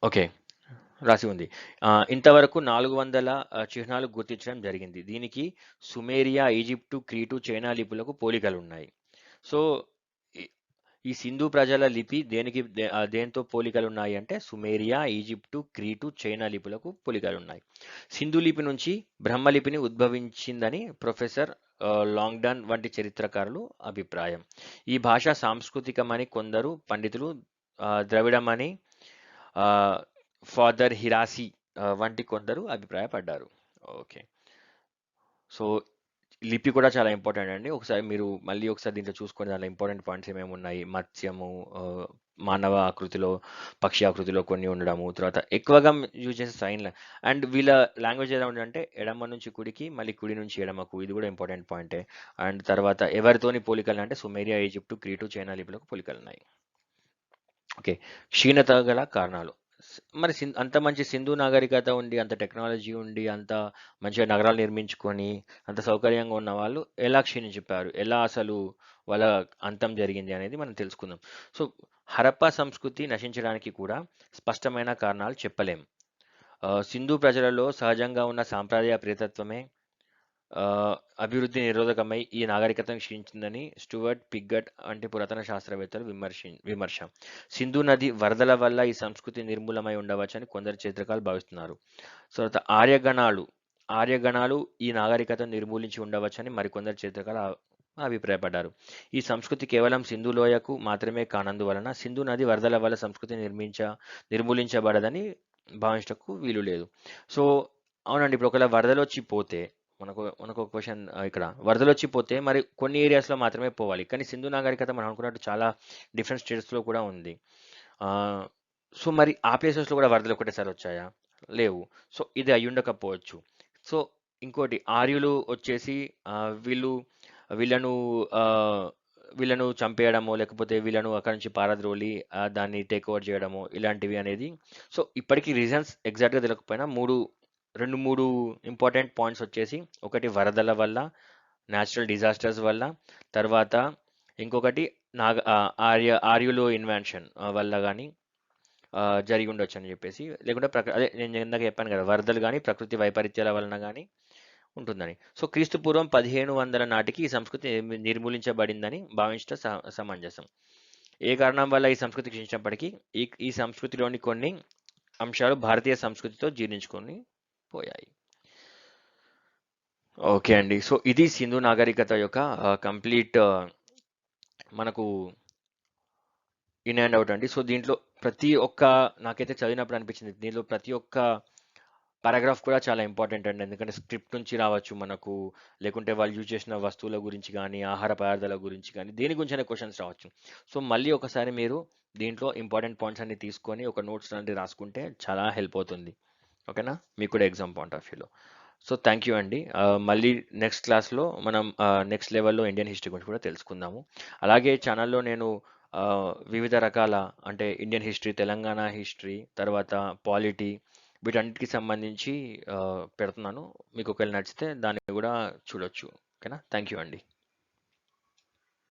ఓకే, రాసి ఉంది. ఇంతవరకు 400 చిహ్నాలు గుర్తించడం జరిగింది. దీనికి సుమేరియా, ఈజిప్టు, క్రీటు, చైనా లిపులకు పోలికలు ఉన్నాయి. సో ఈ ఈ సింధు ప్రజల లిపి దేంతో పోలికలు ఉన్నాయి అంటే సుమేరియా, ఈజిప్టు, క్రీటు, చైనా లిపులకు పోలికలు ఉన్నాయి. సింధు లిపి నుంచి బ్రహ్మలిపిని ఉద్భవించిందని ప్రొఫెసర్ లాంగ్డన్ వంటి చరిత్రకారులు అభిప్రాయం. ఈ భాష సాంస్కృతికమని కొందరు పండితులు, ద్రవిడమని ఫాదర్ హిరాసి వంటి కొందరు అభిప్రాయపడ్డారు. ఓకే. సో లిపి కూడా చాలా ఇంపార్టెంట్ అండి. మళ్ళీ ఒకసారి దీంట్లో చూసుకొని దాంట్లో ఇంపార్టెంట్ పాయింట్స్ ఏమేమి ఉన్నాయి. మత్స్యము, మానవ ఆకృతిలో, పక్షి ఆకృతిలో కొన్ని ఉండడము, తర్వాత ఎక్కువగా యూజ్ చేసే సైన్. అండ్ వీళ్ళ లాంగ్వేజ్ ఎలా ఉందంటే ఎడమ నుంచి కుడికి, మళ్ళీ కుడి నుంచి ఎడమకు. ఇది కూడా ఇంపార్టెంట్ పాయింటే. అండ్ తర్వాత ఎవరితోని పోలికలు అంటే సుమేరియా, ఈజిప్టు, క్రీటు, చైనా లిపులకు పోలికలు ఉన్నాయి. ఓకే. క్షీణత గల కారణాలు. మరి అంత మంచి సింధు నాగరికత ఉండి, అంత టెక్నాలజీ ఉండి, అంత మంచిగా నగరాలు నిర్మించుకొని, అంత సౌకర్యంగా ఉన్న వాళ్ళు ఎలా క్షీణించిపోయారు? ఎలా అసలు వాళ్ళ అంతం జరిగింది అనేది మనం తెలుసుకుందాం. సో హరప్పా సంస్కృతి నశించడానికి కూడా స్పష్టమైన కారణాలు చెప్పలేం. సింధు ప్రజలలో సహజంగా ఉన్న సాంప్రదాయ ప్రేతత్వమే అభివృద్ధి నిరోధకమై ఈ నాగరికతను క్షీణించిందని స్టూవర్ట్ పిగ్గట్ వంటి పురాతన శాస్త్రవేత్తలు విమర్శ. సింధు నది వరదల వల్ల ఈ సంస్కృతి నిర్మూలమై ఉండవచ్చని కొందరు చరిత్రకారులు భావిస్తున్నారు. తర్వాత ఆర్యగణాలు ఈ నాగరికతను నిర్మూలించి ఉండవచ్చని మరికొందరు చరిత్రకారులు అభిప్రాయపడ్డారు. ఈ సంస్కృతి కేవలం సింధు లోయకు మాత్రమే కానందువలన సింధు నది వరదల వల్ల సంస్కృతి నిర్మూలించబడదని భావించటకు వీలు లేదు. సో అవునండి, ఇప్పుడు ఒకవేళ వరదలు వచ్చి పోతే మనకు క్వశ్చన్ ఇక్కడ, వరదలు వచ్చిపోతే మరి కొన్ని ఏరియాస్లో మాత్రమే పోవాలి. కానీ సింధు నాగరికత మనం అనుకున్నట్టు చాలా డిఫరెంట్ స్టేట్స్లో కూడా ఉంది. సో మరి ఆ ప్లేసెస్లో కూడా వరదలు ఒకటేసారి వచ్చాయా? లేవు. సో ఇది అయి ఉండకపోవచ్చు. సో ఇంకోటి, ఆర్యులు వచ్చేసి వీళ్ళను వీళ్ళను చంపేయడము, లేకపోతే వీళ్ళను అక్కడి నుంచి పారద్రోలి దాన్ని టేక్ ఓవర్ చేయడము, ఇలాంటివి అనేది. సో ఇప్పటికీ రీజన్స్ ఎగ్జాక్ట్గా తెలియకపోయినా 2-3 ఇంపార్టెంట్ పాయింట్స్ వచ్చేసి, ఒకటి వరదల వల్ల, న్యాచురల్ డిజాస్టర్స్ వల్ల, తర్వాత ఇంకొకటి ఆర్యులు ఇన్వెన్షన్ వల్ల కానీ జరిగి ఉండొచ్చు అని చెప్పేసి, లేకుంటే అదే నేను ఇందాక చెప్పాను కదా, వరదలు కానీ ప్రకృతి వైపరీత్యాల వలన కానీ ఉంటుందని. సో క్రీస్తు పూర్వం 1500 నాటికి ఈ సంస్కృతి నిర్మూలించబడిందని భావించడం సమంజసం. ఏ కారణం వల్ల ఈ సంస్కృతి క్షీణించినప్పటికీ ఈ సంస్కృతిలోని కొన్ని అంశాలు భారతీయ సంస్కృతితో జీర్ణించుకొని పోయాయి. ఓకే అండి. సో ఇది సింధు నాగరికత యొక్క కంప్లీట్ మనకు ఇన్ అండ్ అవుట్ అండి. సో దీంట్లో ప్రతి ఒక్క నాకైతే చదివినప్పుడు అనిపించింది. దీనిలో ప్రతి ఒక్క పారాగ్రాఫ్ కూడా చాలా ఇంపార్టెంట్ అండి. ఎందుకంటే స్క్రిప్ట్ నుంచి రావచ్చు మనకు, లేకుంటే వాళ్ళు యూజ్ చేసిన వస్తువుల గురించి గానీ, ఆహార పదార్థాల గురించి గానీ, దేని గురించైనా క్వెషన్స్ రావచ్చు. సో మళ్ళీ ఒకసారి మీరు దీంట్లో ఇంపార్టెంట్ పాయింట్స్ అన్ని తీసుకొని ఒక నోట్స్ లాంటివి రాసుకుంటే చాలా హెల్ప్ అవుతుంది. ఓకేనా? మీకు కూడా ఎగ్జామ్ పాయింట్ ఆఫ్ వ్యూలో. సో థ్యాంక్ యూ అండి. మళ్ళీ నెక్స్ట్ క్లాస్లో మనం నెక్స్ట్ లెవెల్‌లో ఇండియన్ హిస్టరీ గురించి కూడా తెలుసుకుందాము. అలాగే ఛానల్‌లో నేను వివిధ రకాల అంటే ఇండియన్ హిస్టరీ, తెలంగాణ హిస్టరీ, తర్వాత పాలిటీ వీటన్నిటికి సంబంధించి పెడుతున్నాను. మీకు ఒకవేళ నచ్చితే దాన్ని కూడా చూడొచ్చు. ఓకేనా? థ్యాంక్ యూ అండి.